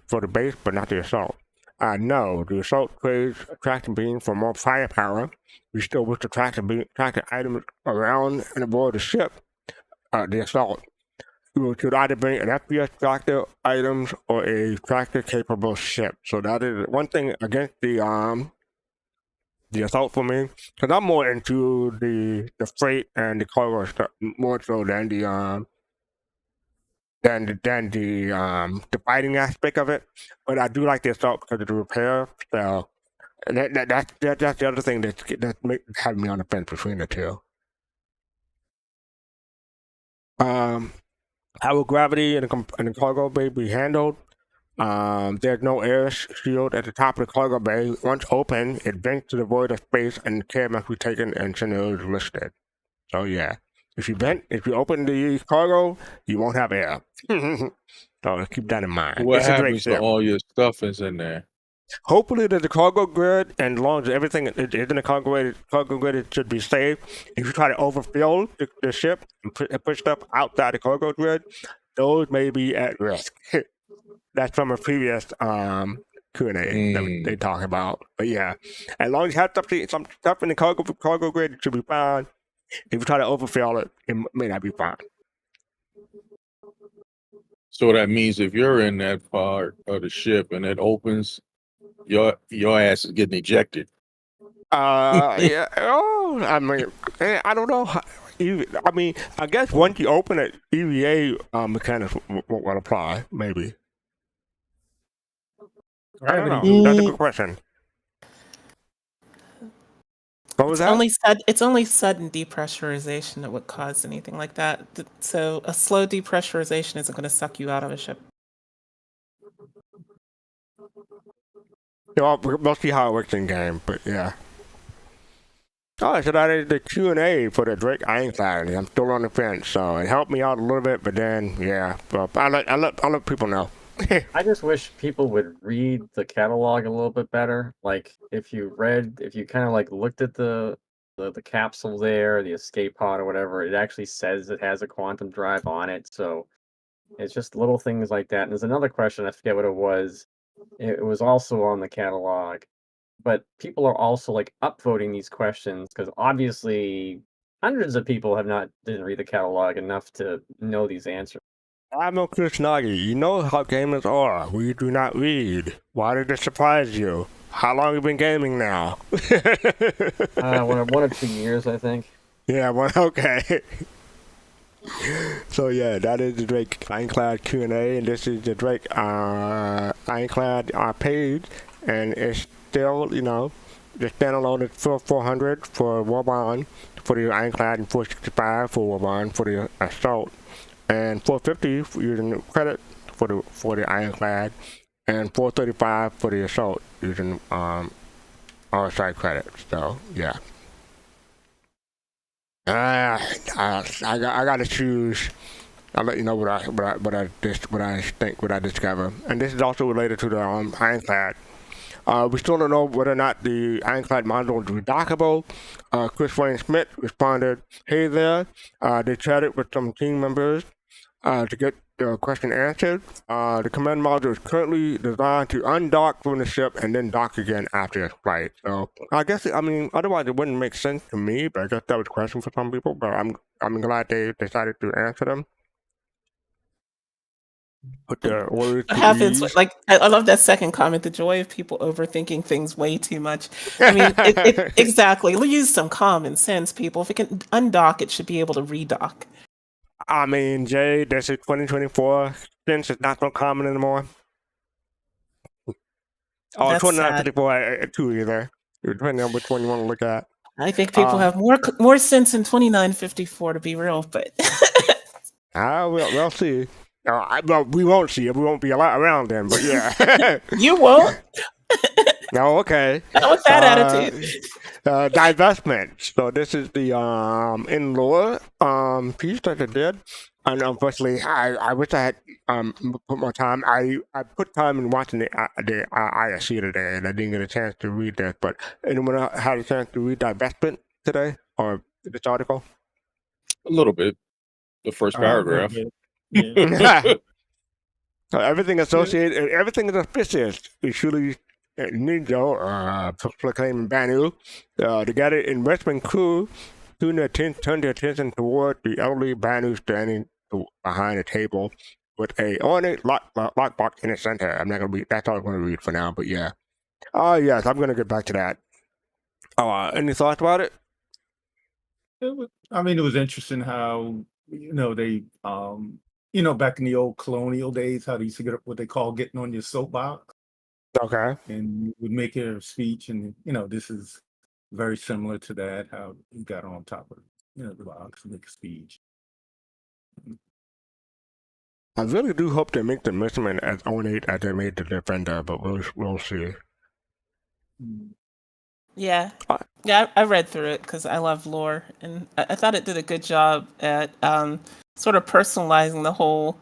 the base, but not the assault. No, the assault trades tractor beam for more firepower. We still wish to tractor items around and aboard the ship. The assault. We should either bring an FPS tractor items or a tractor capable ship. So that is one thing against the assault for me, because I'm more into the freight and the cargo stuff more so than the fighting aspect of it. But I do like the assault because of the repair. So that's the other thing that's having me on the fence between the two. How will gravity in the cargo bay be handled? There's no air shield at the top of the cargo bay. Once open, it vents to the void of space, and care must be taken and scenarios listed. So yeah, if you open the cargo, you won't have air. So keep that in mind. What happens to all your stuff is in there? Hopefully there's a cargo grid, and as long as everything is in the cargo grid, it should be safe. If you try to overfill the ship and push stuff outside the cargo grid, those may be at risk. That's from a previous Q&A that they talk about. But yeah, as long as you have some stuff in the cargo grid, it should be fine. If you try to overfill it, it may not be fine. So that means if you're in that part of the ship and it opens, your ass is getting ejected. Yeah. Oh, I mean, I don't know. I mean, I guess once you open it, EVA mechanics will apply, maybe. I don't know. That's a good question. What was that? It's only sudden depressurization that would cause anything like that. So a slow depressurization isn't going to suck you out of a ship. Yeah, we'll see how it works in game, but yeah. Oh, so that is the Q&A for the Drake Ironclad. I'm still on the fence, so it helped me out a little bit, but then, yeah. Well, I'll let people know. I just wish people would read the catalog a little bit better. Like, if you kind of like looked at the capsule there, the escape pod or whatever, it actually says it has a quantum drive on it. So it's just little things like that. And there's another question, I forget what it was. It was also on the catalog, but people are also like upvoting these questions because obviously hundreds of people didn't read the catalog enough to know these answers. I'm no Kusanagi. You know how gamers are. We do not read. Why did it surprise you? How long have you been gaming now? 1 or 2 years, I think. Yeah, okay. So yeah, that is the Drake Ironclad Q&A, and this is the Drake Ironclad page, and it's still, the standalone is for 400 for Warbond, for the Ironclad, and 465 for Warbond for the Assault, and 450 for using credit for the Ironclad, and 435 for the Assault using RSI credits. So yeah. I gotta choose. I'll let you know what I discover. And this is also related to the Ironclad. We still don't know whether or not the Ironclad module is redockable. Chris Wayne Smith responded, "Hey there." They chatted with some team members to get the question answered. The command module is currently designed to undock from the ship and then dock again after its flight. So I guess, otherwise it wouldn't make sense to me, but I guess that was a question for some people, but I'm glad they decided to answer them. Put their orders What happens? I love that second comment. The joy of people overthinking things way too much. I mean, exactly. Use some common sense, people. If it can undock, it should be able to redock. I mean, Jay, this is 2024. Since it's not so common anymore. Oh, 2954 too, either. Depending on which one you want to look at. I think people have more sense in 2954 to be real, but we'll see. Well, we won't see it. We won't be around then, but yeah. you won't. No, okay. Not with that attitude. Divestment. So this is the in-law piece that I did. And unfortunately, I wish I had put more time. I put time in watching the ISC today, and I didn't get a chance to read that. But anyone had a chance to read Divestment today or this article? A little bit. The first paragraph. Yeah. So everything associated, everything is auspicious. It's truly Ninja, proclaiming Banu, together investment crew turn their attention toward the elderly Banu standing behind a table with a ornate lockbox in the center. I'm not gonna read. That's all I'm gonna read for now. But yeah, yes, I'm gonna get back to that. Any thoughts about it? It was interesting how they back in the old colonial days, how they used to get what they call getting on your soapbox. Okay. And you would make a speech, and this is very similar to that. How you got on top of the box and make a speech. I really do hope they make the mission as ornate as they made the Defender, but we'll see. Yeah, I read through it because I love lore, and I thought it did a good job at sort of personalizing the whole,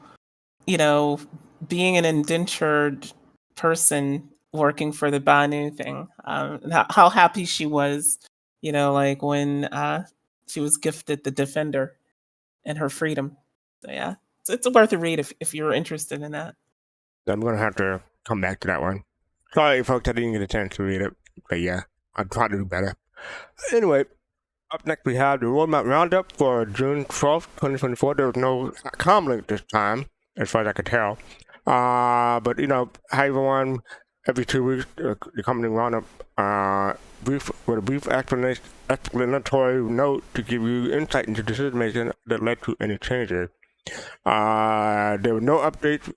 being an indentured person working for the Banu thing, and how happy she was, like when she was gifted the Defender and her freedom. So yeah, it's worth a read if you're interested in that. I'm gonna have to come back to that one. Sorry, folks, I didn't get a chance to read it, but yeah, I'll try to do better. Anyway, up next we have the roadmap roundup for June 12th, 2024. There was no comlink this time, as far as I could tell. But hi everyone. Every 2 weeks, the company roundup with a brief explanatory note to give you insight into decision making that led to any changes. There were no updates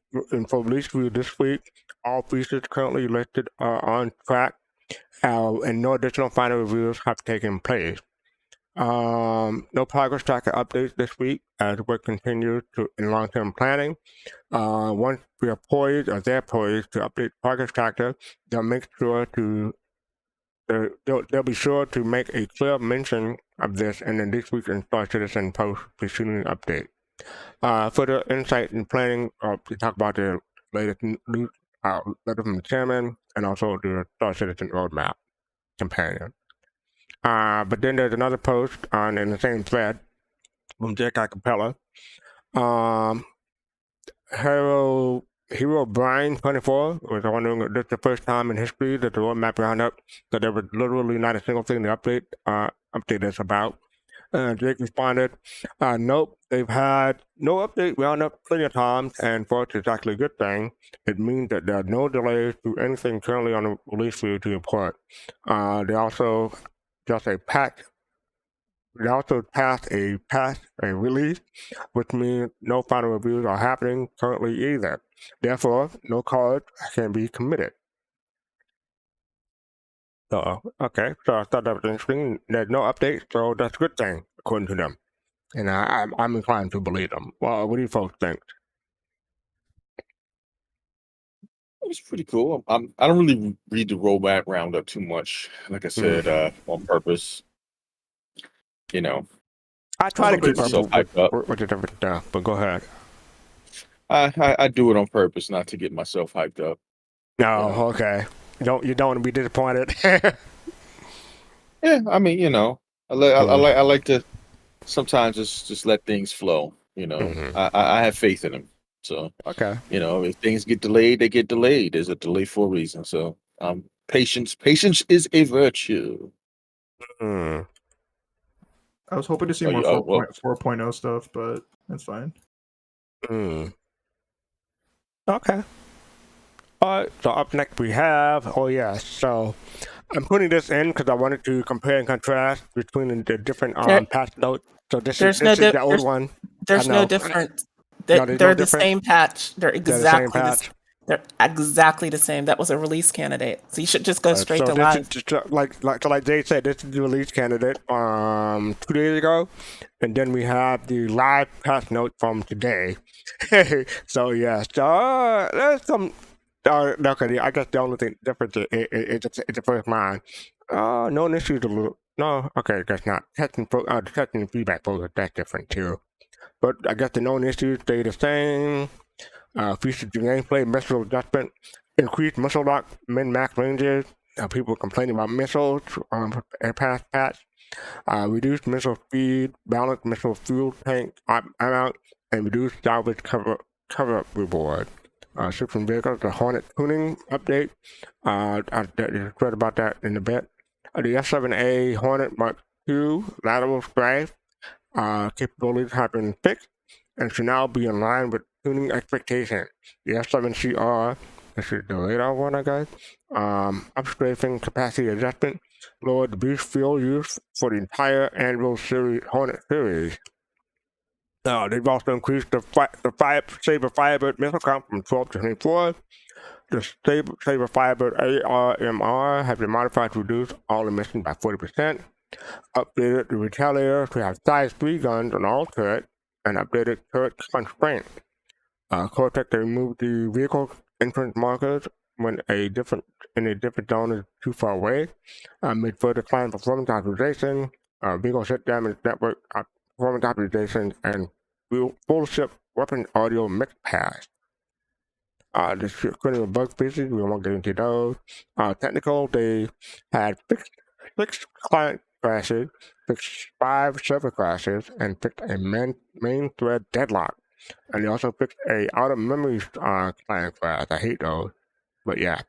for release review this week. All features currently listed are on track, and no additional final reviews have taken place. No progress tracker updates this week as work continues in long-term planning. Once we are poised, or they're poised to update progress tracker, they'll be sure to make a clear mention of this in this week's Star Citizen post preceding the update. Further insight and planning, we talk about the latest news letter from the chairman and also the Star Citizen roadmap companion. But then there's another post in the same thread from J.K. Capella. Hero Brian 24 was wondering if this is the first time in history that the roadmap roundup that there was literally not a single thing the update is about. Jake responded, nope, they've had no update roundup plenty of times, and for it's actually a good thing. It means that there are no delays to anything currently on the release view to report. They also passed a release, which means no final reviews are happening currently either. Therefore, no cards can be committed. So, okay, so I thought that was interesting. There's no update, so that's a good thing, according to them. And I'm inclined to believe them. Well, what do you folks think? It's pretty cool. I don't really read the roadmap roundup too much. Like I said, on purpose. I try to keep myself hyped up with the different stuff, but go ahead. I do it on purpose, not to get myself hyped up. No, okay. You don't want to be disappointed. Yeah, I mean, I like to sometimes just let things flow. I have faith in them. So okay, if things get delayed, they get delayed. There's a delay for a reason. So patience is a virtue. I was hoping to see more 4.0 stuff, but that's fine. Okay. Alright, so up next we have, so I'm putting this in because I wanted to compare and contrast between the different patch notes. So this is the old one. There's no difference. They're the same patch. They're exactly They're exactly the same. That was a release candidate. So you should just go straight so to this live. is just like Jade said, this is the release candidate 2 days ago, and then we have the live patch note from today. So yeah, so there's some. Okay, I guess the only thing difference is it's the first line. No issues. No, okay, that's not testing. Testing feedback folder. That's different too. But I guess the known issues stay the same. Features the gameplay, missile adjustment, increased missile lock, min-max ranges. People complaining about missiles in past patch. Reduced missile speed, balanced missile fuel tank amount, and reduced salvage cover-up reward. Shipping vehicles, the Hornet tuning update. I read about that in a bit. The F-7A Hornet Mark II lateral strike capabilities have been fixed and should now be in line with tuning expectations. The F-7CR, this is the radar one, I guess. Upstrafing capacity adjustment, lowered the boost fuel use for the entire annual Hornet series. They've also increased the Saber Firebird missile count from 12 to 24. The Saber Firebird ARMR has been modified to reduce all emissions by 40%. Updated the Retaliator to have size 3 guns on all turrets, and updated turret constraint. Cortex to remove the vehicle entrance markers when in a different zone is too far away. Made further client performance optimization, vehicle set damage network performance optimization, and full ship weapon audio mix pass. The critical bug species, we won't get into those. Technical, they had fixed client crashes, fixed 5 server crashes, and fixed a main thread deadlock. And they also fixed a out of memory client crash. I hate those, but yeah.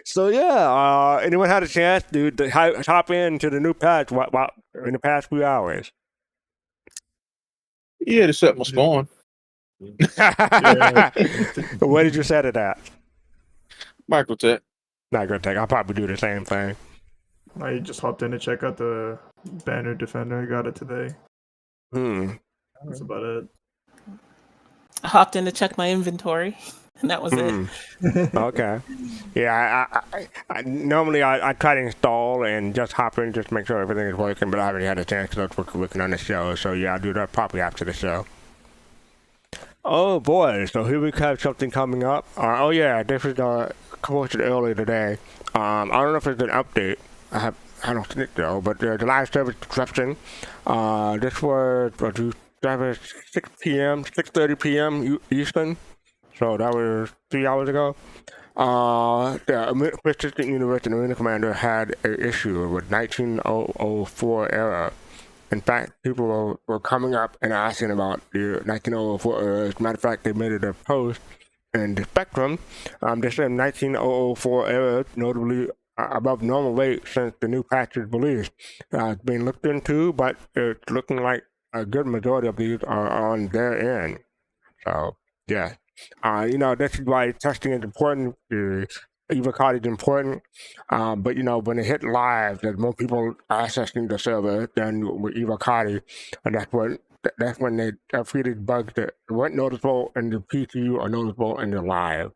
So yeah, anyone had a chance to hop into the new patch in the past few hours? Yeah, to set my spawn. What did you set it at? Microtech. Not gonna take. I'll probably do the same thing. I just hopped in to check out the banner defender. I got it today. That's about it. I hopped in to check my inventory, and that was it. Okay. Yeah, I normally I try to install and just hop in, just make sure everything is working, but I haven't had a chance because I was working on the show. So yeah, I'll do that probably after the show. Oh boy, so here we have something coming up. Oh yeah, this is posted earlier today. I don't know if it's an update. I don't think so, but the live service disruption. This was 6 p.m., 6:30 p.m. Eastern. So that was 3 hours ago. The Persistent Universe and Arena Commander had an issue with 1904 error. In fact, people were coming up and asking about the 1904 error. As a matter of fact, they made it a post in the Spectrum. They said 1904 error, notably above normal rate since the new patch is released. It's being looked into, but it's looking like a good majority of these are on their end. So, yeah. This is why testing is important. Evocati is important. But, when it hit live, there's more people accessing the server than with Evocati. And that's when they treated bugs that weren't noticeable in the PTU or noticeable in the live.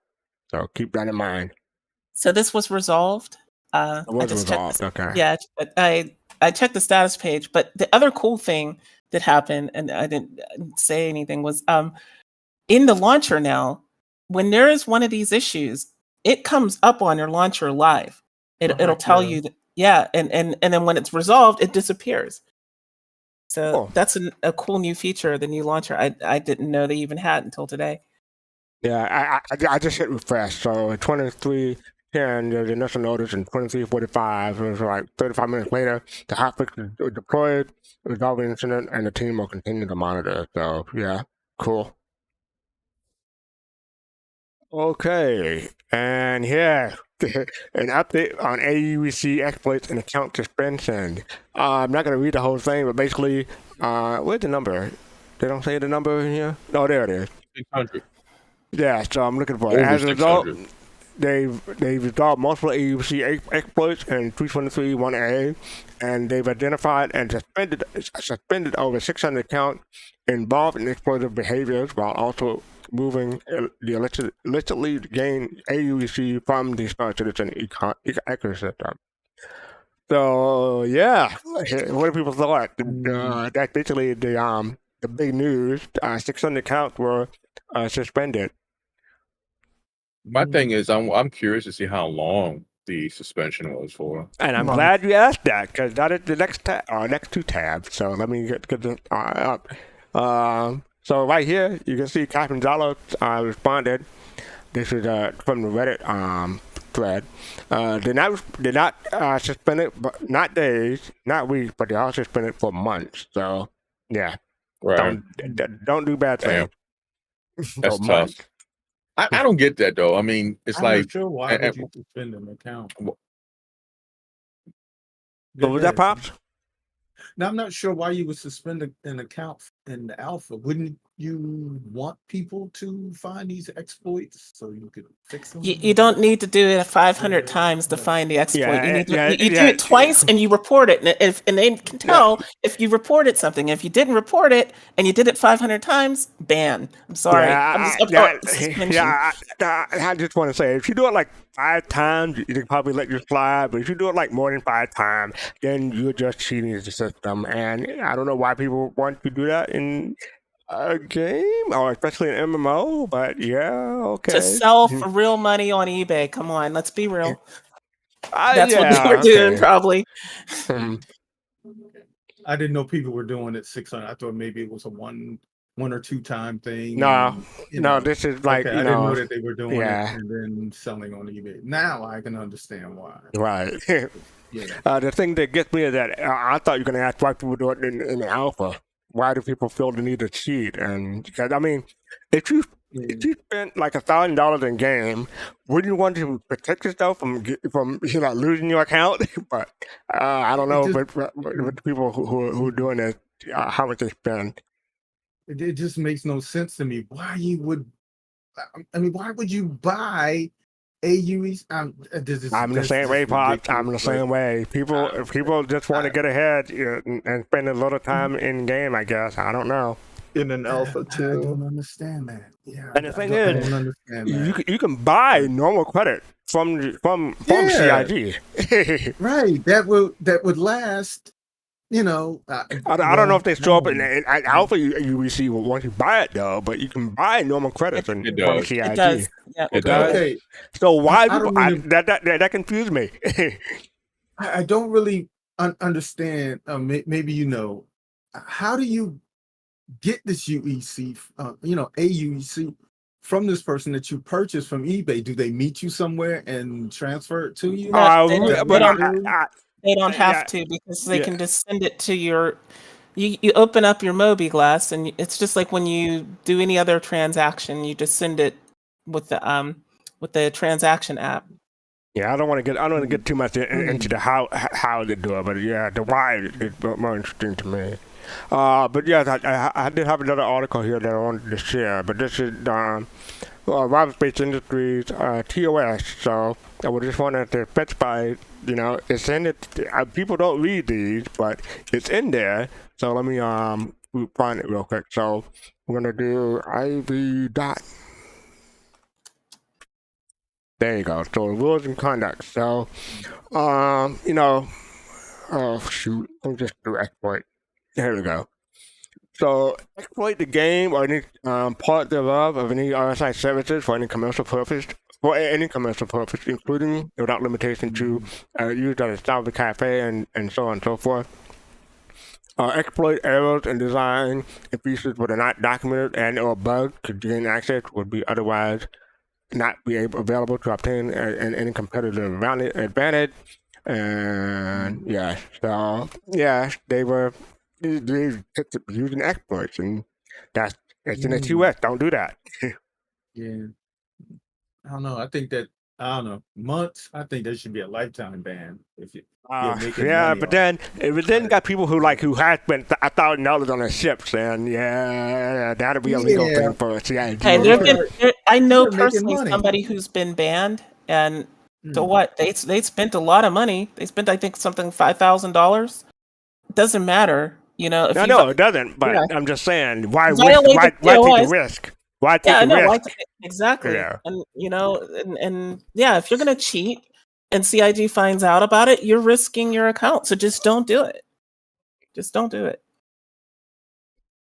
So keep that in mind. So this was resolved. It was resolved. Okay. Yeah, I checked the status page, but the other cool thing that happened, and I didn't say anything, was in the launcher now, when there is one of these issues, it comes up on your launcher live. It'll tell you that, and then when it's resolved, it disappears. So that's a cool new feature of the new launcher. I didn't know they even had until today. Yeah, I just hit refresh. So at 23:10, there's initial notice, and 23:45, it was like 35 minutes later, the hotfix is deployed, resolve the incident, and the team will continue to monitor. So yeah, cool. Okay, and here, an update on aUEC exploits and account suspension. I'm not going to read the whole thing, but basically, where's the number? They don't say the number in here? Oh, there it is. 600. Yeah, so I'm looking for it. As a result, they've resolved multiple aUEC exploits in 323.1a, and they've identified and suspended over 600 accounts involved in exploitative behaviors, while also moving the illicitly gained aUEC from the Star Citizen ecosystem. So yeah, what do people thought? That's basically the big news. 600 accounts were suspended. My thing is, I'm curious to see how long the suspension was for. And I'm glad you asked that, because that is the next two tabs. So let me get this up. So right here, you can see Captain Zalo responded. This is from the Reddit thread. Did not suspend it, but not days, not weeks, but they are suspended for months. So yeah, Right. don't do bad things. That's for tough. months. I don't get that though. I mean, it's I'm like not sure why would you suspend an account. So was that Pops? Now I'm not sure why you would suspend an account in the alpha. Wouldn't you want people to find these exploits so you could fix them? You don't need to do it 500 times to find the exploit. Yeah, you need to, yeah, you do yeah. it twice and you report it. And they can tell if you reported something. If you didn't report it and you did it 500 times, ban. I'm sorry. I'm just suspension. I just want to say, if you do it like 5 times, you can probably let you slide. But if you do it like more than 5 times, then you're just cheating the system. And I don't know why people want to do that in a game, or especially an MMO. But yeah, okay. To sell for real money on eBay. Come on, let's be real. That's yeah, what they were doing, probably. I didn't know people were doing it 600. I thought maybe it was a one or two time thing. No, and, no, this is like, okay, you I didn't know, know that they were doing yeah. it and then selling on eBay. Now I can understand why. right. Yeah. The thing that gets me is that I thought you were going to ask why people do it in the alpha. Why do people feel the need to cheat? And because I mean, if you spent like $1,000 in game, wouldn't you want to protect yourself from losing your account? But I don't know with the people who are doing it, how much they spend. It just makes no sense to me. Why you would? I mean, why would you buy aUEC? I'm the same way, Pop. I'm the same way. People just want to get ahead and spend a little time in game. I guess I don't know. In an alpha I too. don't understand that. Yeah, And the thing I is, don't understand that. you can buy normal credit from CIG. Right, that would last. You know, I don't know if they show up in alpha UEC once you buy it though, but you can buy normal credits from CIG. It does. Yeah. it does. Okay, So why I don't people, really- that confused me. I don't really understand. Maybe you know, how do you get this UEC? aUEC from this person that you purchased from eBay. Do they meet you somewhere and transfer it to you? They don't have to, because they can just send it to your. You open up your Moby Glass, and it's just like when you do any other transaction. You just send it with the transaction app. Yeah, I don't want to get too much into the how they do it, but yeah, the why is more interesting to me. But yeah, I did have another article here that I wanted to share, but this is Rob Space Industries TOS. So I would just wanted to specify, it's in it. People don't read these, but it's in there. So let me find it real quick. So we're gonna do IV dot. There you go. So rules and conduct. So oh shoot, let me just do exploit. There we go. So exploit the game or any part thereof of any RSI services for any commercial purpose, including without limitation to used at a Starbucks cafe and so on and so forth. Exploit errors in design and features that are not documented and or bugged to gain access would be otherwise not be available to obtain any competitive advantage. And yeah, so yeah, they were using exploits, and it's in the TOS. Don't do that. Yeah, I don't know. I think that months. I think there should be a lifetime ban if you. But then got people who had spent $1,000 on their ships, and that'll be a legal thing for CIG. Hey, I know personally somebody who's been banned, And so what? They spent a lot of money. They spent, I think, something $5,000. It doesn't matter, you know. If No, it doesn't. But yeah. I'm just saying, why Violate take the the POIs. risk? Why take Yeah, I the know. risk? Exactly. Yeah. And you know, and yeah, if you're gonna cheat and CIG finds out about it, you're risking your account. So just don't do it. Just don't do it.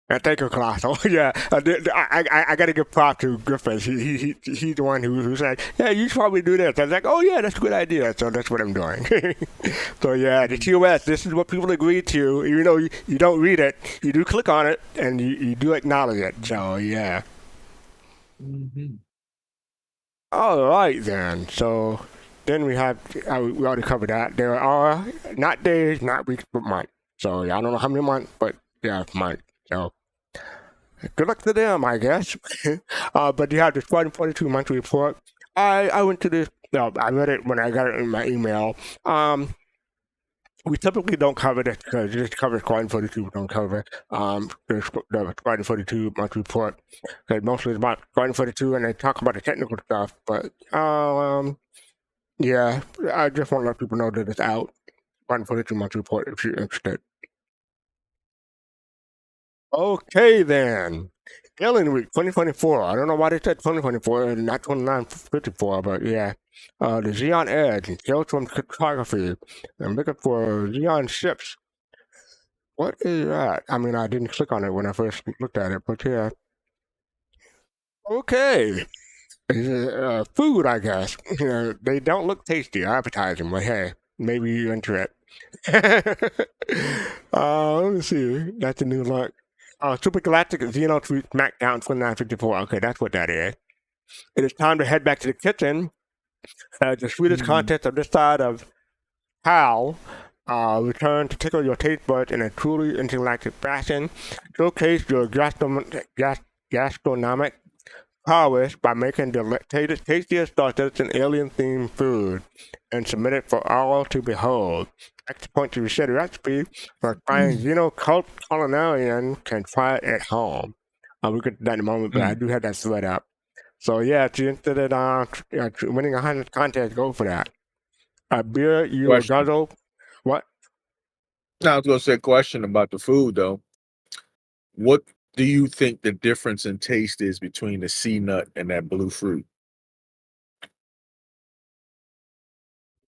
Thank you, Colossal. Yeah, I got to give props to Griffiths. He's the one who said, yeah, you should probably do this. I was like, oh yeah, that's a good idea. So that's what I'm doing. So yeah, the TOS, this is what people agree to. Even though you don't read it, you do click on it and you do acknowledge it. So yeah. Mhm. All right then. So then we have we already covered that. There are not days, not weeks, but months. So yeah, I don't know how many months, but yeah, months. So good luck to them, I guess. But you have the Squadron 42 monthly report. I went to this. No, I read it when I got it in my email. We typically don't cover this because just cover Squadron 42. We don't cover the Squadron 42 monthly report because mostly it's about Squadron 42 and they talk about the technical stuff. But yeah, I just want to let people know that it's out. Squadron 42 monthly report if you're interested. Okay, then. Alien Week 2024. I don't know why they said 2024 and not 2954, but yeah. The Xeon Edge and Tales from Cryptography. I'm looking for Xeon ships. What is that? I mean, I didn't click on it when I first looked at it, but yeah. Okay. It's, food, I guess. You know, they don't look tasty, appetizing, but hey, maybe you're into it. Let me see. That's a new look. Supergalactic Xeno-Treat Smackdown 2954. Okay, that's what that is. It is time to head back to the kitchen. The sweetest contents of this side of Hal return to tickle your taste buds in a truly intergalactic fashion. Showcase your gastronomic prowess by making the tastiest Star Citizen alien-themed food and submit it for all to behold. Next point to share the recipe for trying Xeno-Culinarian can try it at home. We'll get to that in a moment, but I do have that thread up. So yeah, if you're interested in winning a 100 contest, go for that. A beer you will guzzle. What? Now I was going to say a question about the food though. What do you think the difference in taste is between the sea nut and that blue fruit?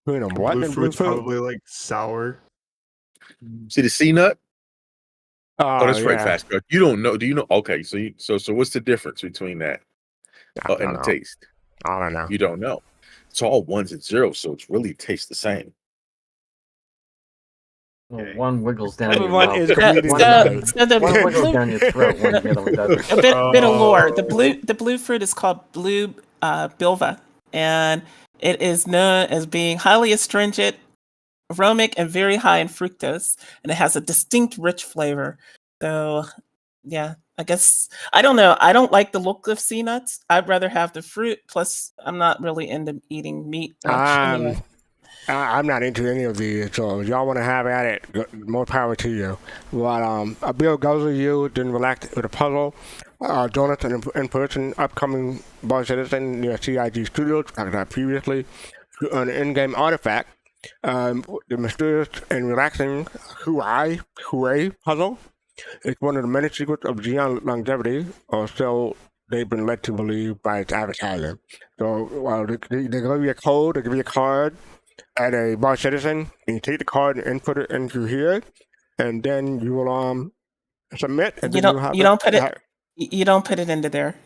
Blue fruit's probably like sour. See the sea nut? Oh, that's right, yeah. fast. You don't know. Do you know? Okay, so what's the difference between that and the taste? I don't know. You don't know. It's all ones and zeros, so it's really tastes the same. Well, one wiggles down Everyone your is mouth. comedian So tonight. One wiggles down your throat, one the other one doesn't. a bit of lore. The blue fruit is called blue bilva, and it is known as being highly astringent, aromatic, and very high in fructose, and it has a distinct, rich flavor. So, yeah, I guess I don't know. I don't like the look of sea nuts. I'd rather have the fruit. Plus, I'm not really into eating meat much anyway. I'm not into any of these, so if y'all want to have at it, more power to you. But a bill goes with you, then relax with a puzzle. Donuts and in-person upcoming Bar Citizen near CIG Studios, talked about previously, an in-game artifact. The mysterious and relaxing Huai puzzle. It's one of the many secrets of Xeon longevity, or so they've been led to believe by its advertising. So they give you a code, they give you a card at a Bar Citizen, and you take the card and input it into here, and then you will submit. And you don't put it into there.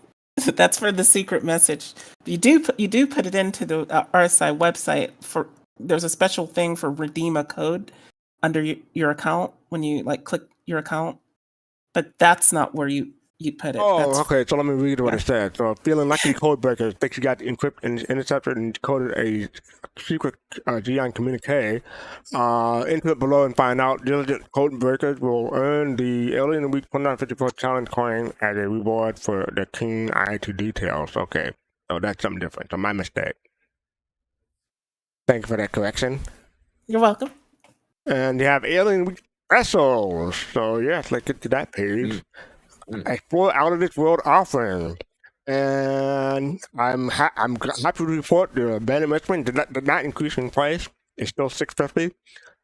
That's for the secret message. You do put it into the RSI website. There's a special thing for redeem a code under your account when you click your account, but that's not where you put it. Okay. So let me read what it says. So, feeling lucky code breakers think you got encrypted and intercepted and decoded a secret Xeon communique. Input below and find out. Diligent code breakers will earn the Alien Week 2954 challenge coin as a reward for the keen eye to details. Okay, so that's something different. So my mistake. Thank you for that correction. You're welcome. And you have Alien Week specials. So yes, let's get to that page. A full out of this world offering. And I'm happy to report the band investment did not increase in price. It's still $6.50,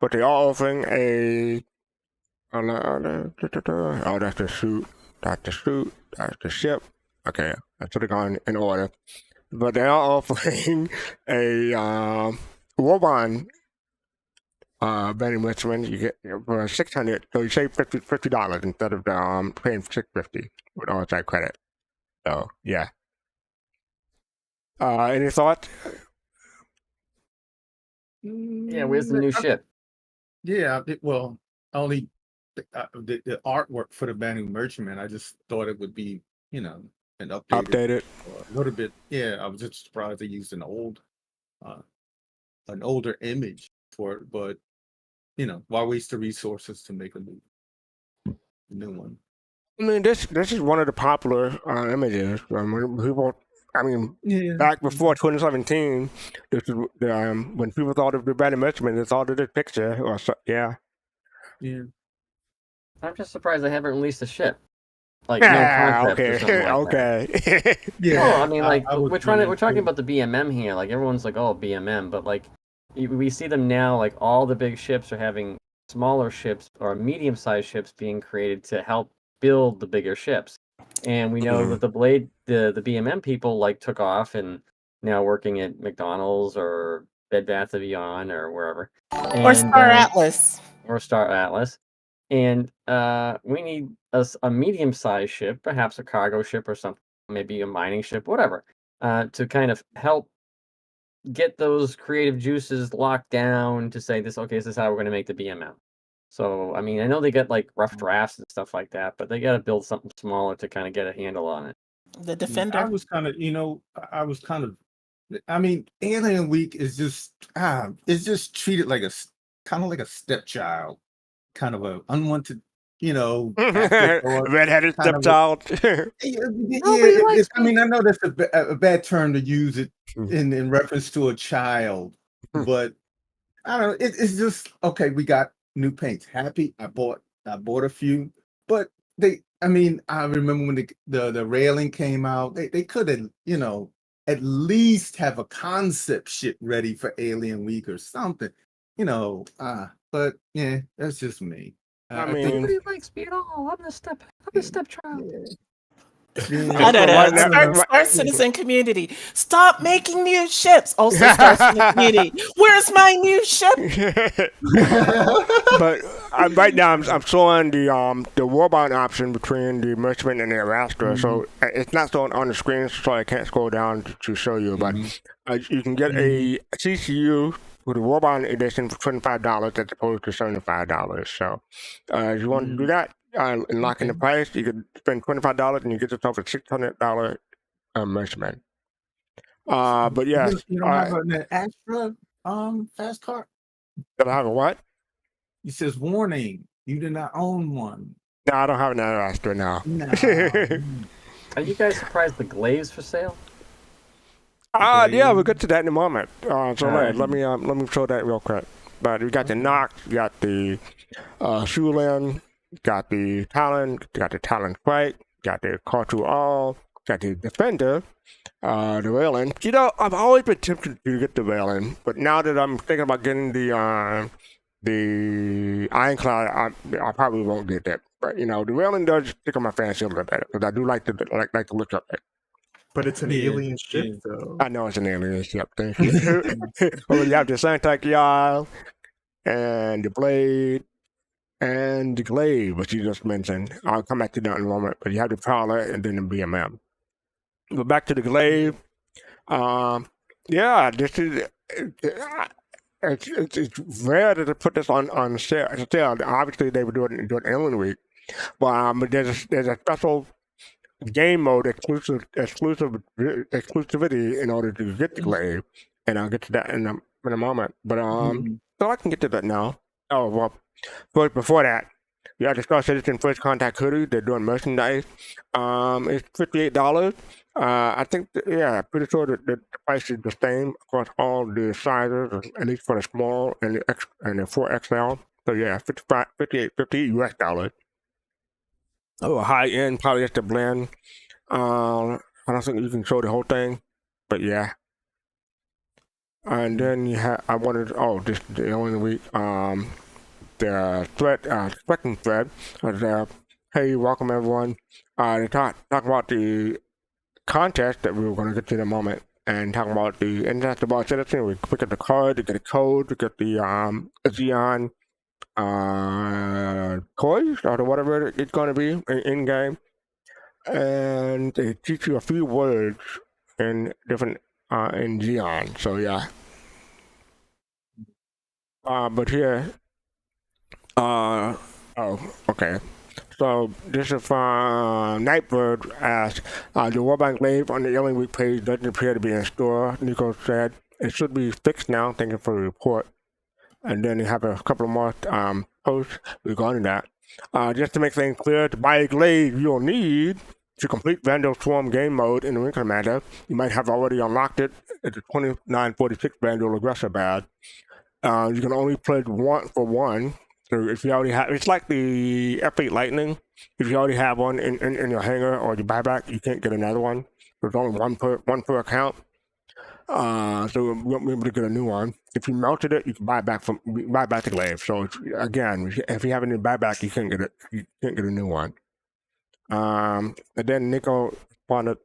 but they are offering a. Oh, that's the suit. That's the suit. That's the ship. Okay, I should have gone in order. But they are offering a Warbond band investment. You get for $600, so you save $50 instead of paying $650 with all that credit. So yeah. Any thoughts? Yeah, where's the new ship? Yeah, well, only the artwork for the Banu Merchantman. I just thought it would be, an Updated. a little bit. Yeah, I was just surprised they used an older image for it, but why waste the resources to make a new one? I mean, this is one of the popular images. People, Yeah. back before 2017, this is when people thought of the band investment, they thought of this picture. Or so, yeah. Yeah. I'm just surprised they haven't released a ship. Like no concept or something like that. Okay. Yeah. Well, I mean, like I was we're talking about the BMM here. Like everyone's like, oh, BMM, but like we see them now. Like all the big ships are having smaller ships or medium-sized ships being created to help build the bigger ships. And we know that the BMM people like took off and now working at McDonald's or Bed Bath & Beyond or wherever. Or Star Atlas. Or Star Atlas. And we need a medium-sized ship, perhaps a cargo ship or something, maybe a mining ship, whatever, to kind of help get those creative juices locked down to say this is how we're going to make the BMM. So, I mean, I know they get like rough drafts and stuff like that, but they got to build something smaller to kind of get a handle on it. The Defender. I was kind of, Alien Week is just, it's just treated like kind of like a stepchild, kind of a unwanted, redheaded stepchild. I know that's a bad term to use it in reference to a child, but I don't know. It's just okay. We got new paints. Happy. I bought a few, but I remember when the railing came out. They could have, at least have a concept shit ready for Alien Week or something, But yeah, that's just me. Nobody likes me at all. I'm the stepchild. I don't know. Star Citizen community. Stop making new ships. Also, Star Citizen community. Where's my new ship? But right now, I'm showing the Warbond option between the Merchantman and the Astra. So it's not showing on the screen, so I can't scroll down to show you. But you can get a CCU with a Warbond edition for $25 as opposed to $75. So if you want to do that and lock in the price, you could spend $25 and you get yourself a $600 Merchantman. But yes, you don't have an Astra fast cart. Did I have a what? It says warning. You do not own one. No, I don't have an Astra now. No. Are you guys surprised the Glaives for sale? Yeah, we'll get to that in a moment. Let me show that real quick. But we got the Nox, we got the Shulin, got the Talon, got the Talon Strike, got the Cartu All, got the Defender, the Wailing. I've always been tempted to get the Wailing, but now that I'm thinking about getting the Ironclad, I probably won't get that. But the Wailing does tickle my fancy a little bit because I do like the look of it. But it's an alien ship, though. I know it's an alien ship. Thank you. Well, you have the Santak Yal and the Blade and the Glaive, which you just mentioned. I'll come back to that in a moment. But you have the Prowler and then the BMM. But back to the Glaive. This is. It's rare to put this on sale. Obviously, they would do it Alien Week. But there's a special game mode exclusivity in order to get the Glaive, and I'll get to that in a moment. But so I can get to that now. Oh well, but before that, you have the Star Citizen First Contact hoodie. They're doing merchandise. It's $58. I think pretty sure that the price is the same across all the sizes, at least for the small and the 4XL. So yeah, $58.50 US. Oh, a high end polyester blend. I don't think you can show the whole thing, but yeah. And then you have, I wanted, just the only week, the thread, second thread was, hey, welcome everyone. They talk about the contest that we were going to get to in a moment, and talk about the international citizen. We get the card, to get a code, to get the Xeon toys or whatever it's going to be in game, and they teach you a few words in different in Xeon. So yeah. But here, okay. So this is from Nightbird asked, the Warbank Glaive on the Alien Week page doesn't appear to be in store. Nico said it should be fixed now. Thank you for the report. And then you have a couple more posts regarding that. Just to make things clear, to buy a glaive you'll need to complete Vandal Swarm game mode in the Wing Commander. You might have already unlocked it. It's a 2946 Vandal Aggressor badge. You can only pledge one for one. So if you already have, it's like the F8 Lightning. If you already have one in your hangar or your buyback, you can't get another one. There's only one per account. So you won't be able to get a new one. If you melted it, you can buy back the glaive. So again, if you have any buyback, you can't get it. You can't get a new one. And then Nico responded.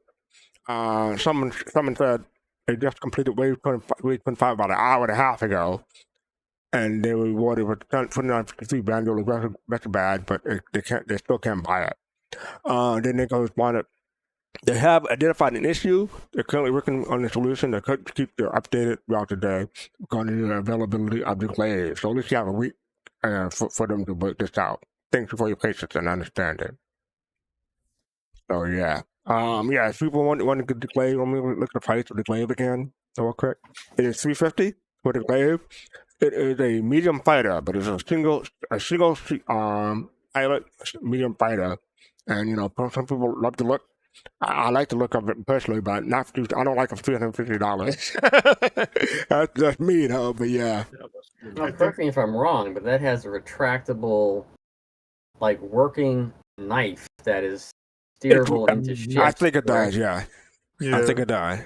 Someone said they just completed Wave 25 about an hour and a half ago, and they were rewarded with 2953 Vandal Aggressor badge, but they still can't buy it. Then Nico responded, they have identified an issue. They're currently working on a solution that could keep you updated throughout the day regarding the availability of the glaive. So at least you have a week for them to work this out. Thank you for your patience and understanding. So yeah. If people want to get the glaive, let me look at the price of the glaive again, real quick. It is $350 for the glaive. It is a medium fighter, but it's a single pilot medium fighter. And some people love the look. I like the look of it personally, but I don't like it for $350. That's me though, but yeah. Now, correct me if I'm wrong, but that has a retractable, like, working knife that is steerable into ships. I think it does, yeah. I think it does.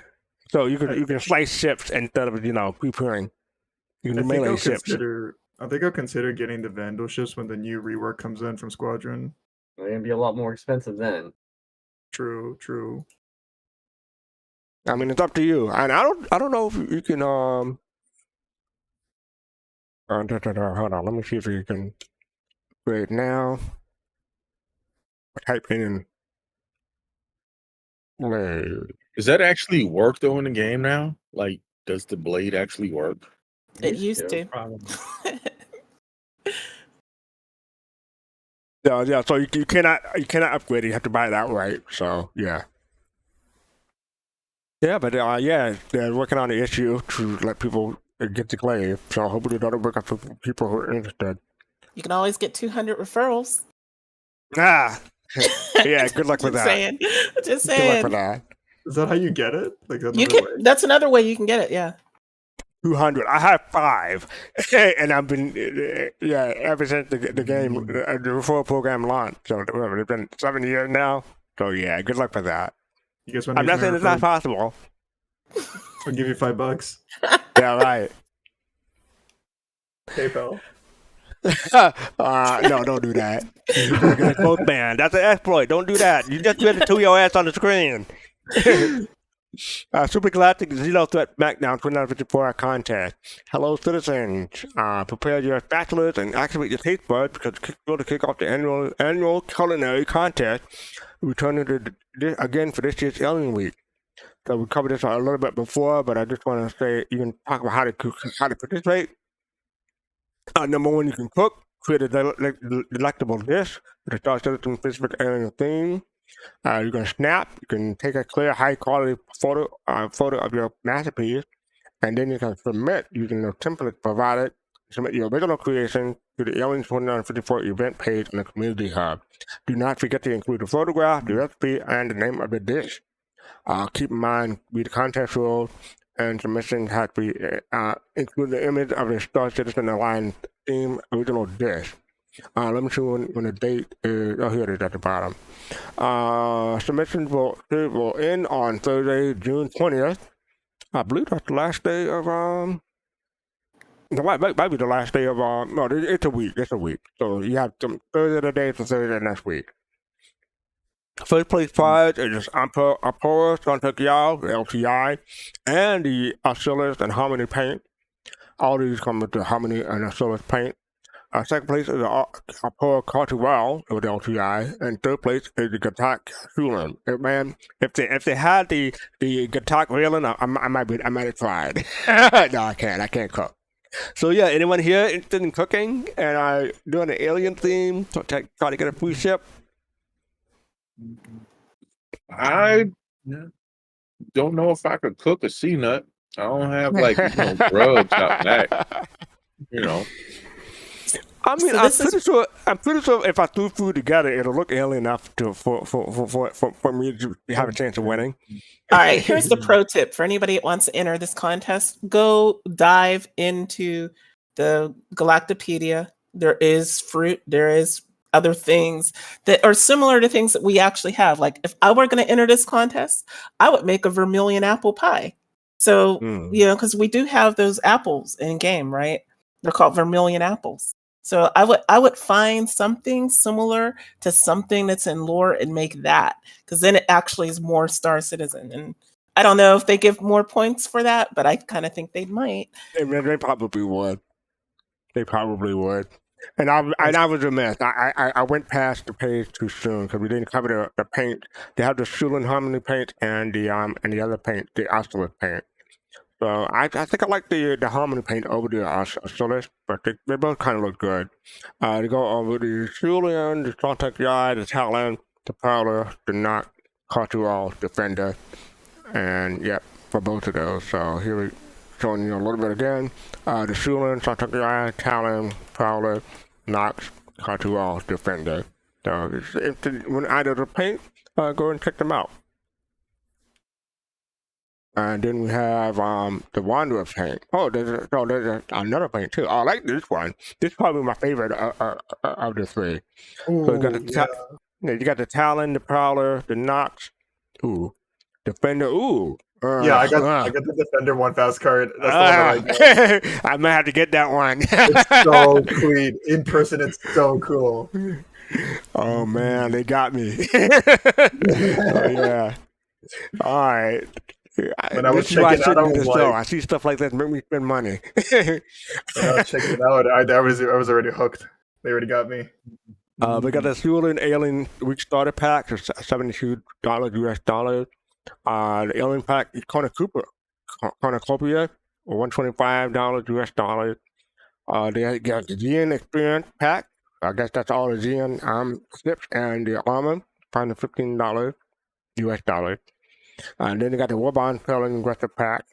So you can slice ships instead of preparing. You can melee ships. I think I'll consider getting the Vandal ships when the new rework comes in from Squadron. They're gonna be a lot more expensive then. True. I mean, it's up to you. And I don't know if you can hold on, let me see if you can upgrade now. Type in blade. Does that actually work though in the game now? Like, does the blade actually work? It used to. Probably. Yeah. So you cannot upgrade it. You have to buy it outright. So yeah. Yeah, but they're working on the issue to let people get the glaive. So hopefully that'll work out for people who are interested. You can always get 200 referrals. Yeah. Good luck with that. Just Good saying. luck with that. Is that how you get it? Like that's another way you can get it. Yeah. 200. I have 5, and I've been ever since the game, the referral program launched. So it's been 7 years now. So yeah, good luck with that. You guys want? I'm not saying it's not possible. I'll give you $5. Yeah, right. PayPal. No, don't do that. It's both banned. That's an exploit. Don't do that. You just read it to your ass on the screen. Supergalactic XenoThreat Smackdown 2954 contest. Hello, citizens. Prepare your spatulas and activate your taste buds because we're to kick off the annual culinary contest. Returning again for this year's Alien Week. So we covered this a little bit before, but I just want to say you can talk about how to participate. Number 1, you can cook, create a delectable dish with a Star Citizen specific alien theme. You can snap. You can take a clear, high-quality photo of your masterpiece, and then you can submit using the template provided. Submit your original creation to the Alien 2954 event page on the Community Hub. Do not forget to include the photograph, the recipe, and the name of the dish. Keep in mind, read the contest rules, and submission has to be include the image of the Star Citizen Alliance theme original dish. Let me see when the date is. Oh, here it is at the bottom. Submissions will end on Thursday, June 20th. I believe that's the last day of it might be the last day of no, it's a week. It's a week. So you have some Thursday today to Thursday next week. First place prize is Aopoa, Soundcloud, the LTI, and the Oscillus and Harmony paint. All these come with the Harmony and Oscillus paint. Second place is the Aopoa Cultural with the LTI, and third place is the Gatak Hulan. Man, if they had the Gatak Whelan, I might have tried. No, I can't cook. So yeah, anyone here interested in cooking and doing an alien theme, try to get a free ship? I don't know if I could cook a C-nut. I don't have grubs out that. I mean, So I'm pretty sure if I threw food together, it'll look alien enough for me to have a chance of winning. All right, here's the pro tip for anybody that wants to enter this contest. Go dive into the Galactopedia. There is fruit, there is other things that are similar to things that we actually have. Like if I were going to enter this contest, I would make a vermilion apple pie. So, because we do have those apples in game, right? They're called vermilion apples. So I would find something similar to something that's in lore and make that, because then it actually is more Star Citizen. And I don't know if they give more points for that, but I kind of think they might. They probably would. They probably would. And I was remiss. I went past the page too soon because we didn't cover the paint. They have the Shulan Harmony paint and the other paint, the Oscillus paint. So I think I like the Harmony paint over the Oscillus, but they both kind of look good. They go over the Shulan, the Soundtech Guy, the Talon, the Prowler, the Knock, Cartual, Defender, and yep, for both of those. So here we showing you a little bit again. The Shulan, Soundtech Guy, Talon, Prowler, Nox, Cartual, Defender. So when either the paint, go and check them out. And then we have the Wanderer paint. Oh, there's another paint too. I like this one. This is probably my favorite of the three. Ooh, So you got the Talon, the Prowler, the Nox, Defender. I got the Defender one fast card. That's the one that I got. I might have to get that one. It's so clean. In person, it's so cool. Oh man, they got me. Oh yeah. All right. When I was checking out, I see stuff like that make me spend money. When I was checking it out, I was already hooked. They already got me. We got the Shulan Alien Week Starter Pack for $72 US dollars. The Alien Pack Cornucopia, $125 US dollars. They got the Xen Experience Pack. I guess that's all the Xen slips and the armor, $115 US dollars. And then they got the Warbond Pelling Aggressive Pack.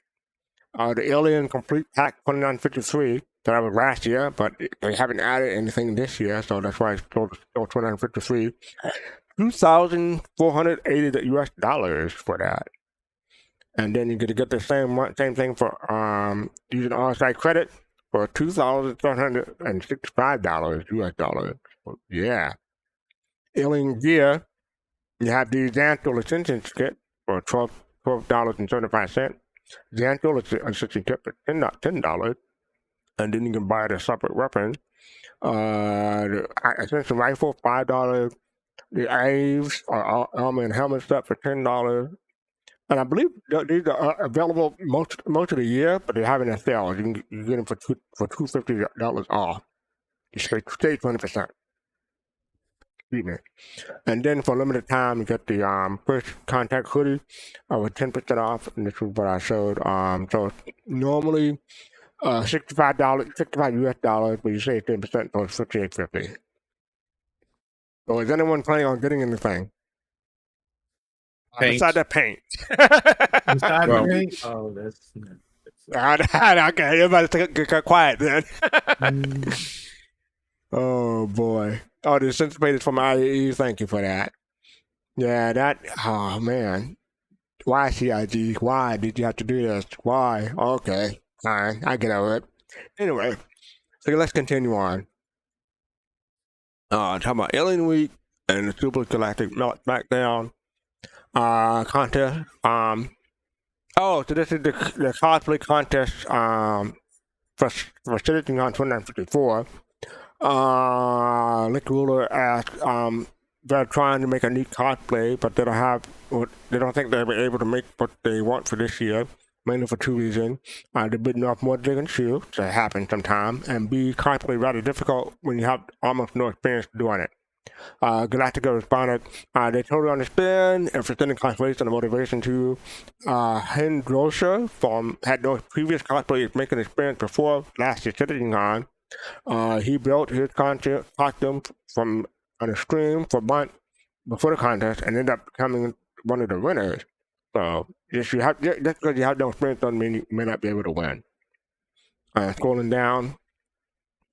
The Alien Complete Pack 2953 that was last year, but they haven't added anything this year, so that's why it's still 2953. $2,480 US dollars for that. And then you get the same thing for using on-site credit for $2,765 US dollars. Yeah. Alien Gear, you have the Xanthal Ascension kit for $12.75. Xanthal Ascension kit for $10. And then you can buy the separate weapon. The Ascension Rifle, $5. The Aves or armor and helmet stuff for $10. And I believe these are available most of the year, but they're having a sale. You can get them for $250 off. You save 20%. And then for a limited time, you get the first contact hoodie with 10% off, and this is what I showed. So normally $65 US dollars, but you save 10%, so it's $58.50. So is anyone planning on getting anything? Besides that paint. Inside the paint? Oh, that's Okay, everybody get quiet then. Oh boy. Oh, the anticipated from IAE, thank you for that. Yeah, oh man. Why CIG? Why did you have to do this? Why? Okay, fine, I get over it. Anyway, so let's continue on. talking about Alien Week and the Supergalactic Smackdown contest. So this is the cosplay contest for Citizen on 2954. Lick Ruler asked, they're trying to make a neat cosplay, but they don't think they'll be able to make what they want for this year, mainly for two reasons. They're bidding off more than shoe, that happens sometimes, and B, cosplay rather difficult when you have almost no experience doing it. Galactica responded, they totally understand if it's any consolation or motivation to Hendrosha had no previous cosplay making experience before last year's CitizenCon. He built his costume from on a stream for months before the contest and ended up becoming one of the winners. So just because you have no experience doesn't mean you may not be able to win. Scrolling down,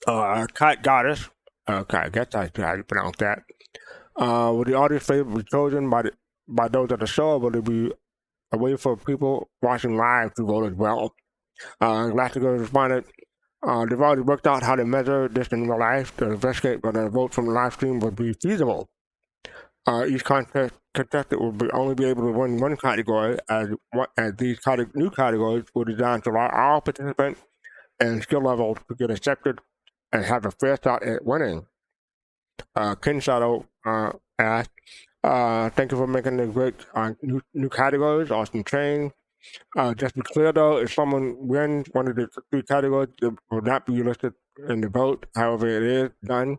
Kite Goddess. Okay, I guess that's how you pronounce that. Will the audience favorite be chosen by those at the show, or will it be a way for people watching live to vote as well? Galactica responded, they've already worked out how to measure this in real life to investigate whether a vote from the live stream would be feasible. Each contestant will only be able to win one category, as these new categories were designed to allow all participants and skill levels to get accepted and have a fair shot at winning. Ken Shadow asked, thank you for making the great new categories, awesome training. Just to be clear though, if someone wins one of the three categories, it will not be listed in the vote. However, it is done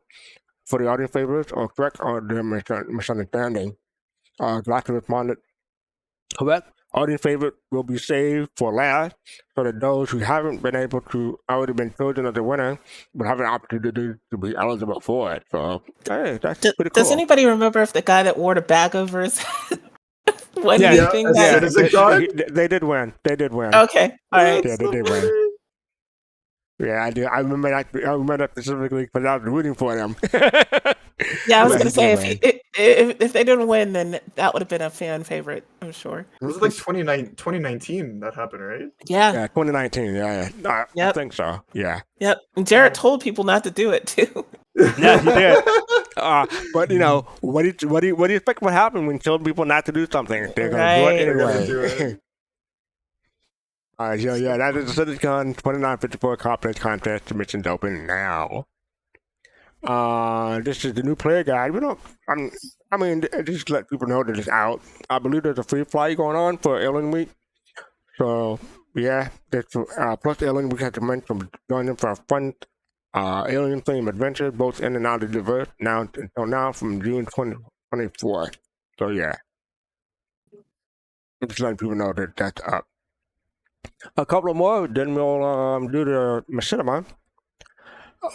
for the audience favorites or correct or their misunderstanding. Galactic responded, correct. Audience favorite will be saved for last, so that those who haven't been able to already been chosen as the winner will have an opportunity to be eligible for it. So, hey, that's pretty cool. Does anybody remember if the guy that wore the bag over his head won anything? They did win. They did win. Okay, all right. Yeah, they did win. Yeah, I do. I remember that specifically because I was rooting for them. Yeah, I was going to say if they didn't win, then that would have been a fan favorite, I'm sure. It was like 2019 that happened, right? Yeah, 2019. Yeah. I think so. Yeah. Yep. And Jared told people not to do it too. Yeah, he did. But you know, what do you expect would happen when you tell people not to do something? They're going to do it anyway. Yeah, that is the CitizenCon 2954 Complex Contest. Submissions open now. This is the new player guide. Just let people know that it's out. I believe there's a free flight going on for Alien Week. So, yeah, plus Alien Week has commenced from joining for a fun alien themed adventure, both in and out of diverse until now from June 2024. So, yeah. Just letting people know that that's up. A couple more, then we'll do the machinima.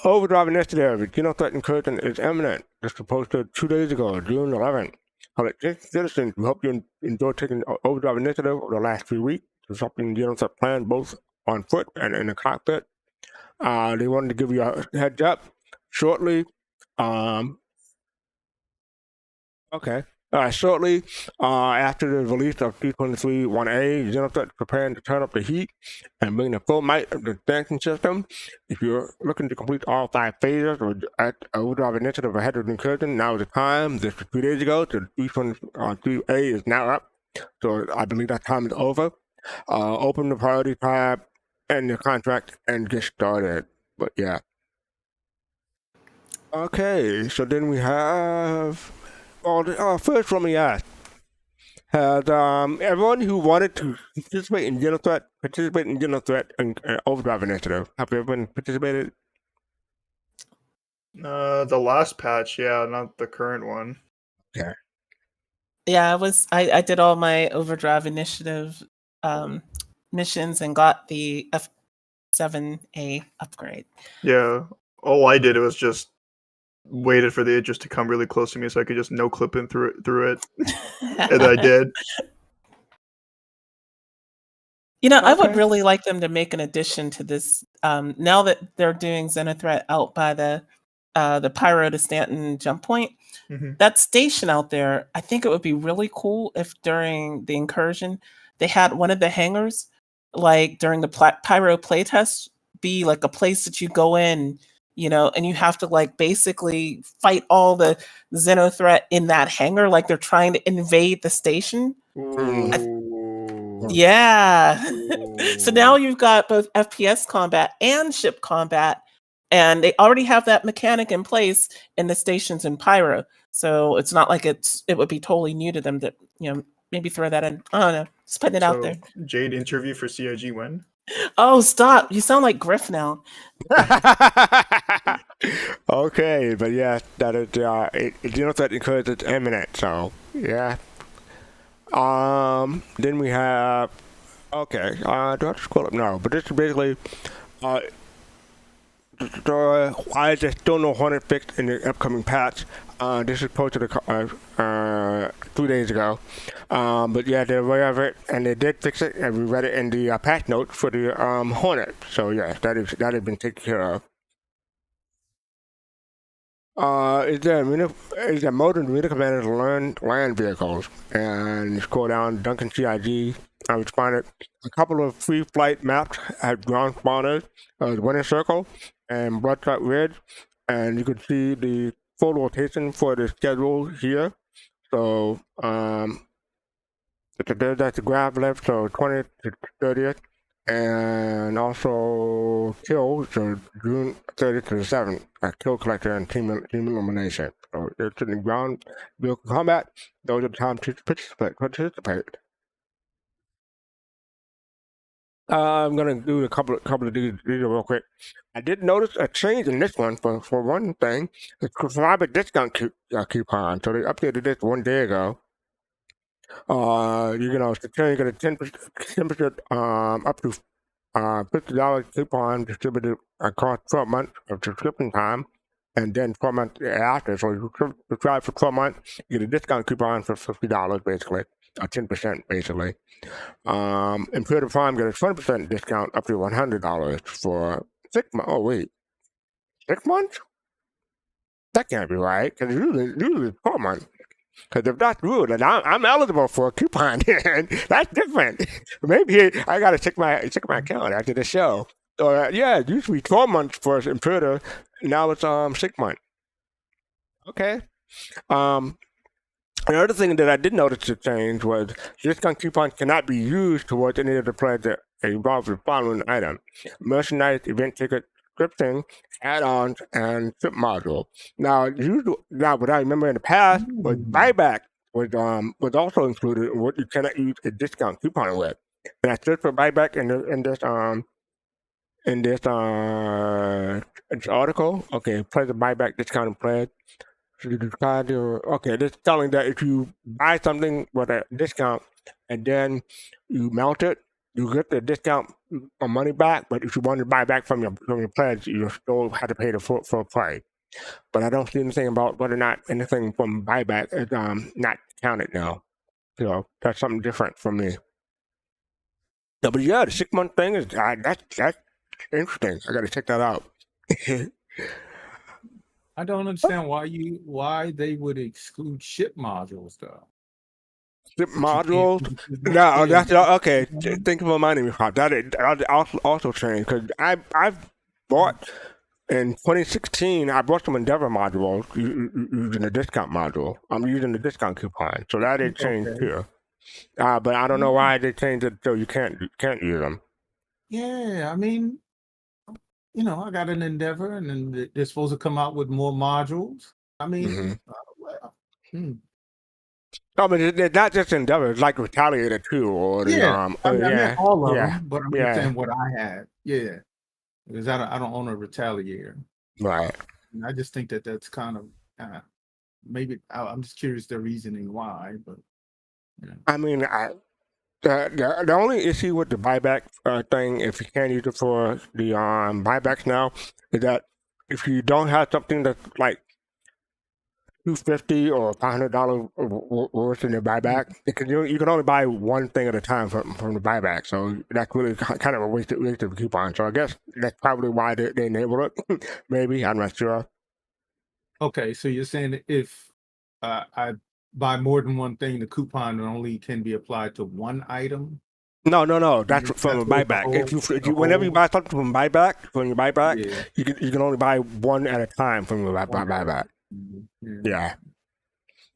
Overdrive Initiative, XenoThreat Incursion is imminent. This was posted 2 days ago, June 11th. Citizens, we hope you enjoy taking Overdrive Initiative over the last few weeks. It's something XenoThreat planned both on foot and in the cockpit. They wanted to give you a heads up shortly. Shortly after the release of 323-1A, XenoThreat is preparing to turn up the heat and bring the full might of the dancing system. If you're looking to complete all 5 phases at Overdrive Initiative ahead of Incursion, now is the time. This was 2 days ago, so 323-A is now up. So I believe that time is over. Open the priority tab and the contract and get started. But yeah. Okay, so then we have... first, let me ask: has everyone who wanted to participate in XenoThreat and Overdrive Initiative? Have you ever participated? The last patch, yeah, not the current one. Okay. Yeah, I did all my Overdrive Initiative missions and got the F7A upgrade. Yeah, all I did was just waited for the Idris to come really close to me so I could just no clip in through it. And I did. I would really like them to make an addition to this. Now that they're doing XenoThreat out by the Pyro to Stanton jump point, that station out there, I think it would be really cool if during the Incursion they had one of the hangars, like during the Pyro playtest, be like a place that you go in and you have to like basically fight all the XenoThreat in that hangar, like they're trying to invade the station. Ooh. Yeah. So now Ooh. you've got both FPS combat and ship combat, and they already have that mechanic in place in the stations in Pyro. So it's not like it would be totally new to them to, maybe throw that in. I don't know. Just putting it out there. Jade interview for CIG when? Oh, stop. You sound like Griff now. Okay, but yeah, that is XenoThreat includes its Imminent, so yeah. Then we have do I have to scroll up? No, but this is basically why is there still no Hornet fix in the upcoming patch? This is posted 2 days ago. But yeah, they're aware of it, and they did fix it, and we read it in the patch notes for the Hornet. So yes, that has been taken care of. Is there mode in the Marine Commander to learn land vehicles? And you scroll down, Duncan CIG. I responded. A couple of free flight maps have ground spawners, Winter Circle and Bloodshot Ridge, and you can see the full rotation for the schedule here. So that's the grab left, so 20th to 30th, and also kill, so June 30th to the 7th, kill collector and team elimination. So it's in the ground vehicle combat. Those are the times to participate. I'm gonna do a couple of these real quick. I did notice a change in this one for one thing. It's private discount coupon. So they updated this 1 day ago. You get a 10% up to $50 coupon distributed across 12 months of subscription time, and then 12 months after. So you subscribe for 12 months, you get a discount coupon for $50 basically, or 10% basically. Imperial Prime get a 20% discount up to $100 for 6 months. Oh wait, 6 months? That can't be right, because usually 12 months. Because if that's true, then I'm eligible for a coupon. That's different. Maybe I gotta check my account after the show. Yeah, it used to be 12 months for Imperator. Now it's 6 months. Okay. Another thing that I did notice to change was discount coupons cannot be used towards any of the players that are involved with the following item: merchandise, event ticket, scripting, add-ons, and ship module. Now, what I remember in the past was buyback was also included in what you cannot use a discount coupon with. And I searched for buyback in this article. Okay, play the buyback discounted pledge. So you decide this is telling that if you buy something with a discount and then you mount it, you get the discount money back. But if you want to buy back from your pledge, you still have to pay the full price. But I don't see anything about whether or not anything from buyback is not counted now. So that's something different for me. No, but yeah, the 6 month thing is that's interesting. I got to check that out. I don't understand why they would exclude ship modules though. Ship modules? No, that's okay. Thank you for reminding me, Pop. That also changed because I've bought in 2016. I bought some Endeavor modules using the discount module. I'm using the discount coupon, so that did change too. But I don't know why they changed it so you can't use them. Yeah, I mean, I got an Endeavor, and then they're supposed to come out with more modules. I mean, No, but it's not just Endeavor. It's like Retaliator too, or the I meant all of them, but I'm just saying what I had. Yeah, because I don't own a Retaliator. Right. And I just think that's kind of maybe I'm just curious the reasoning why, but I mean, the only issue with the buyback thing, if you can't use it for the buybacks now, is that if you don't have something that's like $250 or $500 worth in the buyback, because you can only buy one thing at a time from the buyback. So that's really kind of a waste of coupon. So I guess that's probably why they enabled it. Maybe, I'm not sure. Okay, so you're saying if I buy more than one thing, the coupon only can be applied to one item? No. That's from a buyback. If you whenever you buy something from buyback, Yeah. you can only buy one at a time from your buyback. Yeah.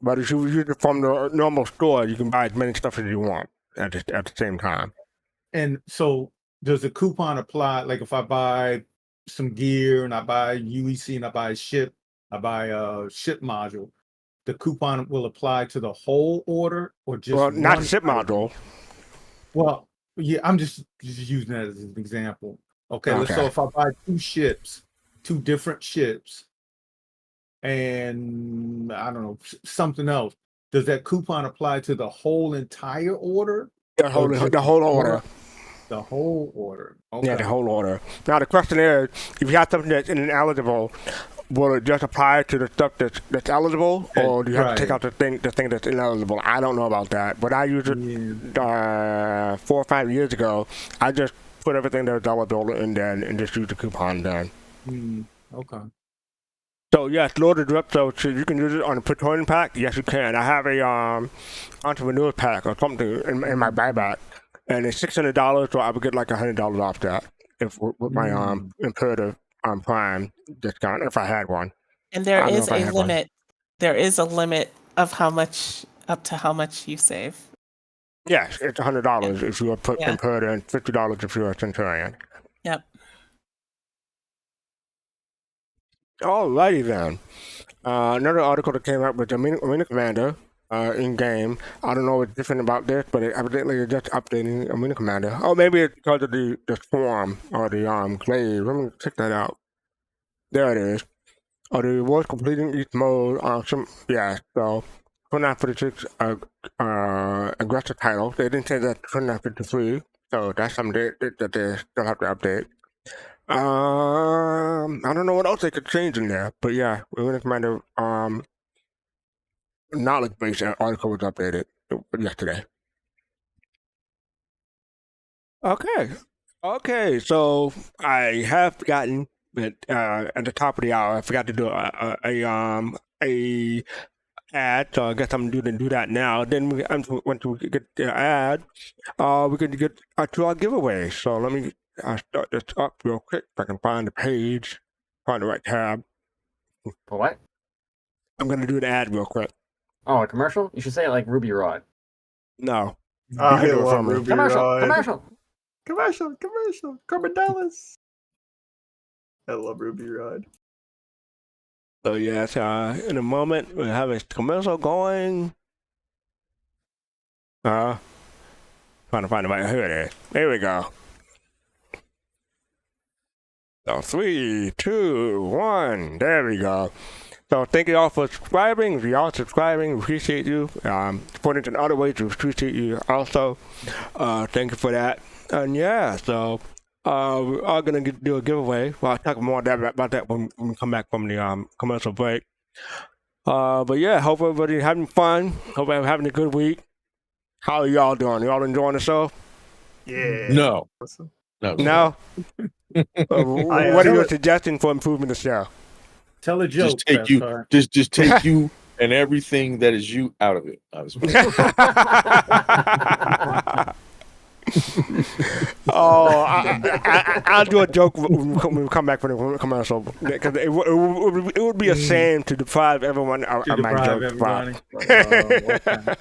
But if you use it from the normal store, you can buy as many stuff as you want at the same time. And so, does the coupon apply? Like, if I buy some gear and I buy UEC and I buy ship module, the coupon will apply to the whole order or just not one ship item? module. Well, yeah, I'm just using that as an example. Okay. So if I buy two different ships, and I don't know, something else, does that coupon apply to the whole entire order? The whole order. The whole order. Okay. Yeah, the whole order. Now the question is, if you have something that's ineligible, will it just apply to the stuff that's eligible, or do you have to take out the thing that's ineligible? I don't know about that, but I used it 4 or 5 years ago. I just put everything that was eligible in there and just used the coupon then. Okay. So yes, loaded drip. So you can use it on a Praetorian pack. Yes, you can. I have a entrepreneur pack or something in my buyback, and it's $600. So I would get like $100 off that with my Imperative Prime discount if I had one. And there is a limit. There is a limit of up to how much you save. Yes, it's $100 if you put Imperative, and $50 if you're a Centurion. Yep. Alrighty then. Another article that came out with the Imminent Commander in game. I don't know what's different about this, but evidently it's just updating Imminent Commander. Oh, maybe it's because of the swarm or the glaive. Let me check that out. There it is. The rewards completing each mode. So 2946 aggressive title. They didn't say that 2953, so that's something that they still have to update. I don't know what else they could change in there, but yeah, Imminent Commander knowledge base article was updated yesterday. Okay, so I have forgotten, but at the top of the hour, I forgot to do a ad, so I guess I'm going to do that now. Then once we get the ad, we can get to our giveaway. So let me start this up real quick if I can find the page, find the right tab. For what? I'm going to do the ad real quick. Oh, a commercial? You should say it like Ruby Rod. No. I love Ruby Commercial. Corbin Dallas. I love Ruby Rod. So yes, in a moment we'll have a commercial going. Trying to find the right. Here it is. There we go. So 3, 2, 1. There we go. So thank you all for subscribing. If you are subscribing, we appreciate you. Supporting in other ways, we appreciate you also. Thank you for that. And yeah, so we are going to do a giveaway. Well, I'll talk more about that when we come back from the commercial break. But yeah, hope everybody's having fun. Hope everybody's having a good week. How are y'all doing? Y'all enjoying the show? Yeah. No. No? What are your suggestions for improving the show? Tell a joke. Just take you and everything that is you out of it. I'll do a joke when we come back from the commercial, because it would be a shame to deprive everyone of my joke.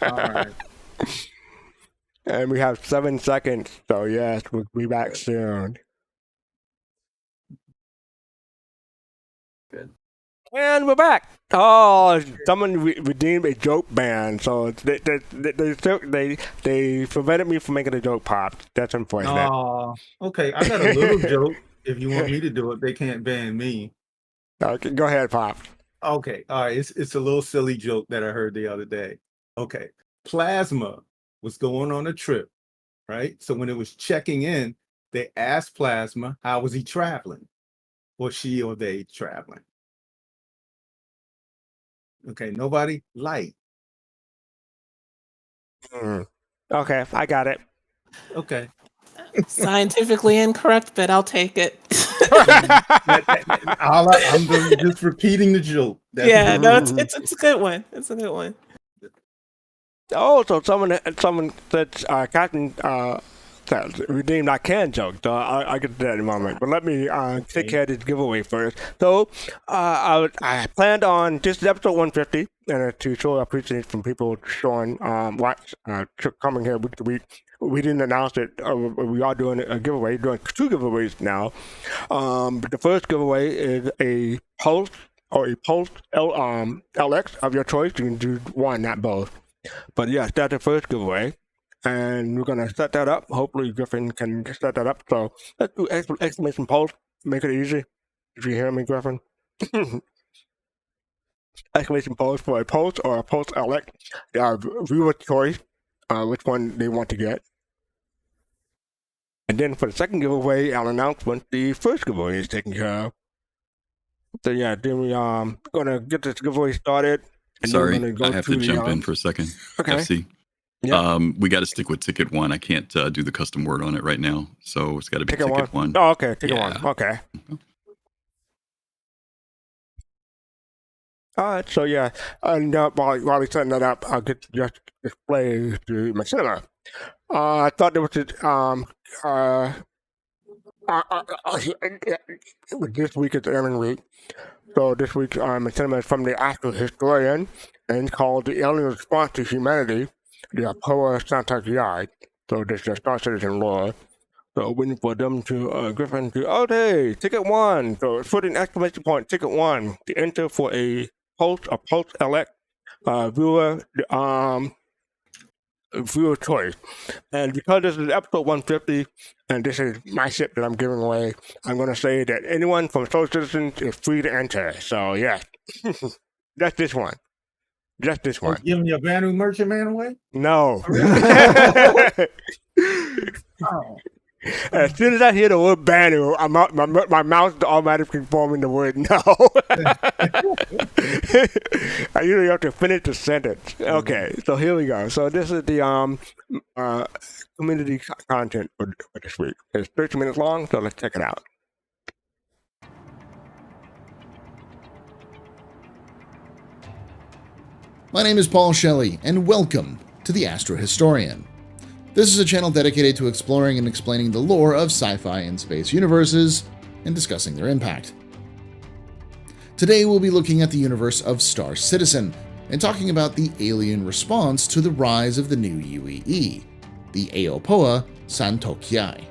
All right. And we have 7 seconds, so yes, we'll be back soon. Good. And we're back. Oh, someone redeemed a joke ban, so they prevented me from making a joke pop. That's unfortunate. Oh, okay. I got a little joke. If you want me to do it, they can't ban me. Okay, go ahead, Pop. Okay, all right. It's a little silly joke that I heard the other day. Okay, Plasma was going on a trip, right? So when it was checking in, they asked Plasma, how was he traveling? Was she or they traveling? Okay, nobody? Light. Okay, I got it. Okay. Scientifically incorrect, but I'll take it. I'm just repeating the joke. It's a good one. It's a good one. Oh, so someone said Captain redeem that can joke. So I'll get to that in a moment. But let me take care of this giveaway first. So I planned on this is episode 150, and to show appreciation from people showing coming here week to week. We didn't announce it. We are doing a giveaway, doing 2 giveaways now. But the first giveaway is a Pulse or a Pulse LX of your choice. You can do one, not both. But yes, that's the first giveaway. And we're going to set that up. Hopefully Griffin can set that up. So let's do exclamation Pulse. Make it easy. If you hear me, Griffin. Exclamation Pulse for a Pulse or a Pulse LX. Viewer choice, which one they want to get. And then for the second giveaway, I'll announce once the first giveaway is taken care of. So yeah, then we're gonna get this giveaway started. And Sorry, go I have to jump in for a second. Okay. FC. Yeah. We got to stick with ticket 1. I can't do the custom word on it right now, so it's got to be ticket 1. Oh, okay, ticket 1. Okay. All right, so yeah, and while we're setting that up, I'll get just display to my cinema. I thought there was this week is airing week. So this week's cinema is from the AstroHistorian, and it's called The Alien Response to Humanity, the Aopoa Soundcloud. So this is Star Citizen lore. So waiting for them to Griffin to okay, ticket 1. So put an exclamation point, ticket 1 to enter for a Pulse LX viewer choice. And because this is episode 150 and this is my ship that I'm giving away, I'm going to say that anyone from Star Citizen is free to enter. So yeah, that's this one. Just this one. Giving your Banu Merchant Man away? No. Oh. As soon as I hear the word Banu, my mouth is automatically forming the word no. I usually have to finish the sentence. Okay, so here we go. So this is the community content for this week. It's 30 minutes long, so let's check it out. My name is Paul Shelley, and welcome to the AstroHistorian. This is a channel dedicated to exploring and explaining the lore of sci-fi and space universes, and discussing their impact. Today we'll be looking at the universe of Star Citizen, and talking about the alien response to the rise of the new UEE, the Aopoa Santokyai.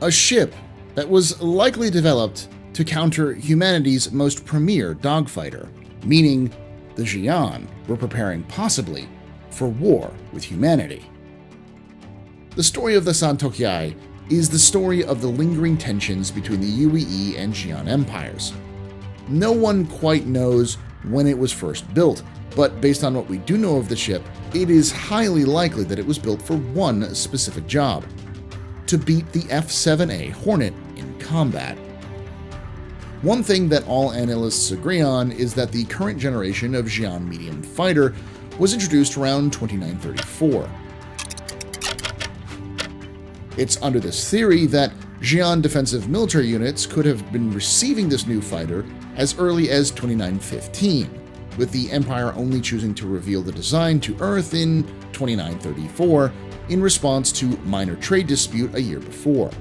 A ship that was likely developed to counter humanity's most premier dogfighter, meaning the Xi'an were preparing possibly for war with humanity. The story of the Santokyai is the story of the lingering tensions between the UEE and Xi'an empires. No one quite knows when it was first built, but based on what we do know of the ship, it is highly likely that it was built for one specific job: to beat the F-7A Hornet in combat. One thing that all analysts agree on is that the current generation of Xi'an medium fighter was introduced around 2934. It's under this theory that Xi'an defensive military units could have been receiving this new fighter as early as 2915, with the Empire only choosing to reveal the design to Earth in 2934 in response to minor trade dispute a year before.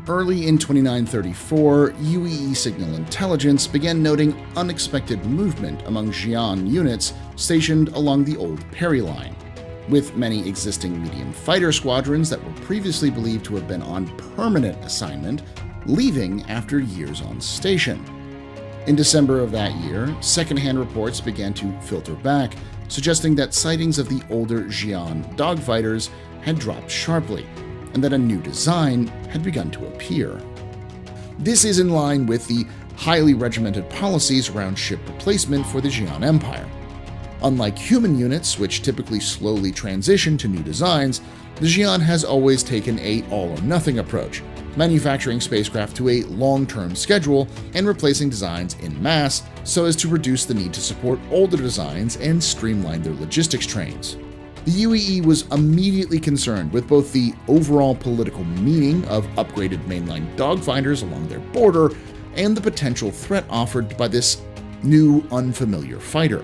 Early in 2934, UEE signal intelligence began noting unexpected movement among Xi'an units stationed along the old Perry Line, with many existing medium fighter squadrons that were previously believed to have been on permanent assignment leaving after years on station. In December of that year, secondhand reports began to filter back, suggesting that sightings of the older Xi'an dogfighters had dropped sharply, and that a new design had begun to appear. This is in line with the highly regimented policies around ship replacement for the Xi'an Empire. Unlike human units, which typically slowly transition to new designs, the Xi'an has always taken a all-or-nothing approach, manufacturing spacecraft to a long-term schedule and replacing designs en masse so as to reduce the need to support older designs and streamline their logistics trains. The UEE was immediately concerned with both the overall political meaning of upgraded mainline dogfighters along their border and the potential threat offered by this new, unfamiliar fighter.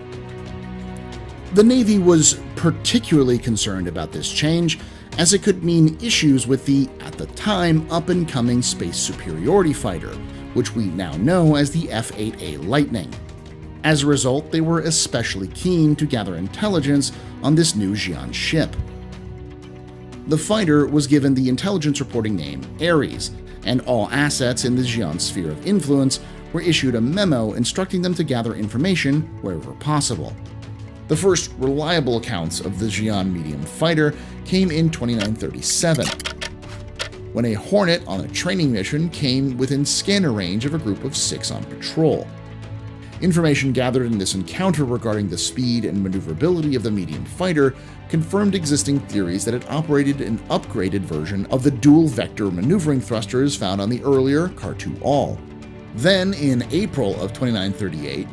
The Navy was particularly concerned about this change, as it could mean issues with the, at the time, up-and-coming space superiority fighter, which we now know as the F-8A Lightning. As a result, they were especially keen to gather intelligence on this new Xi'an ship. The fighter was given the intelligence reporting name Ares, and all assets in the Xi'an sphere of influence were issued a memo instructing them to gather information wherever possible. The first reliable accounts of the Xi'an medium fighter came in 2937, when a Hornet on a training mission came within scanner range of a group of 6 on patrol. Information gathered in this encounter regarding the speed and maneuverability of the medium fighter confirmed existing theories that it operated an upgraded version of the dual-vector maneuvering thrusters found on the earlier Kar-2 Then, in April of 2938,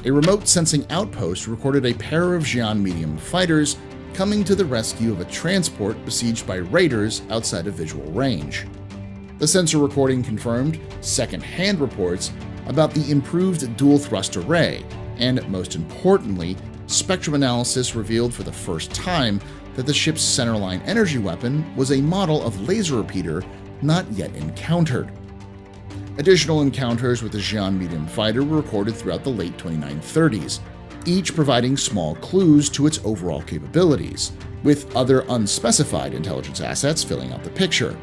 a remote sensing outpost recorded a pair of Xi'an medium fighters coming to the rescue of a transport besieged by raiders outside of visual range. The sensor recording confirmed second-hand reports about the improved dual-thrust array, and most importantly, spectrum analysis revealed for the first time that the ship's centerline energy weapon was a model of laser repeater not yet encountered. Additional encounters with the Xi'an medium fighter were recorded throughout the late 2930s, each providing small clues to its overall capabilities, with other unspecified intelligence assets filling out the picture.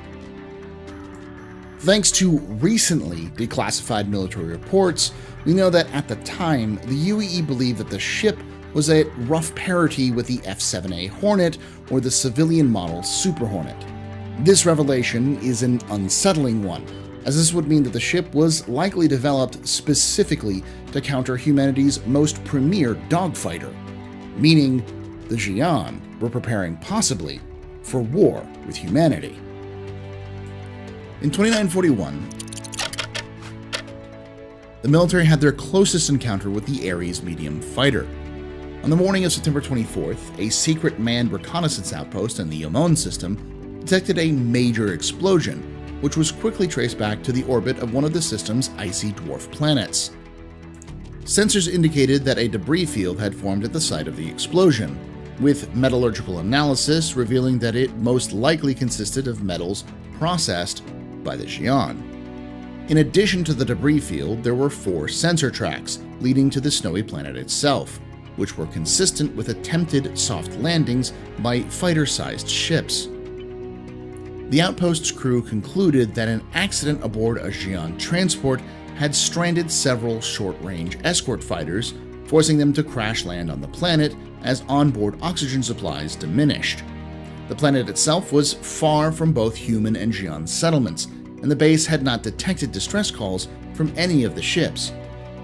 Thanks to recently declassified military reports, we know that at the time, the UEE believed that the ship was at rough parity with the F-7A Hornet or the civilian model Super Hornet. This revelation is an unsettling one, as this would mean that the ship was likely developed specifically to counter humanity's most premier dogfighter, meaning the Xi'an were preparing possibly for war with humanity. In 2941, the military had their closest encounter with the Ares medium fighter. On the morning of September 24th, a secret manned reconnaissance outpost in the Imminent system detected a major explosion, which was quickly traced back to the orbit of one of the system's icy dwarf planets. Sensors indicated that a debris field had formed at the site of the explosion, with metallurgical analysis revealing that it most likely consisted of metals processed by the Xi'an. In addition to the debris field, there were 4 sensor tracks leading to the snowy planet itself, which were consistent with attempted soft landings by fighter-sized ships. The outpost's crew concluded that an accident aboard a Xi'an transport had stranded several short-range escort fighters, forcing them to crash land on the planet as onboard oxygen supplies diminished. The planet itself was far from both human and Xi'an settlements, and the base had not detected distress calls from any of the ships.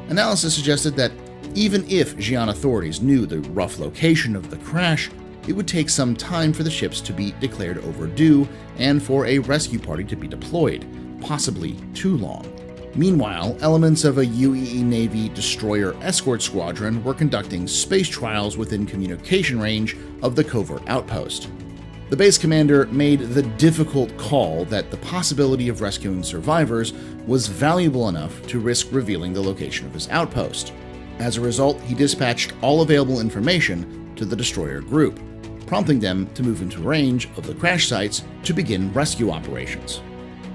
Analysis suggested that even if Xi'an authorities knew the rough location of the crash, it would take some time for the ships to be declared overdue and for a rescue party to be deployed, possibly too long. Meanwhile, elements of a UEE Navy destroyer escort squadron were conducting space trials within communication range of the covert outpost. The base commander made the difficult call that the possibility of rescuing survivors was valuable enough to risk revealing the location of his outpost. As a result, he dispatched all available information to the destroyer group, prompting them to move into range of the crash sites to begin rescue operations.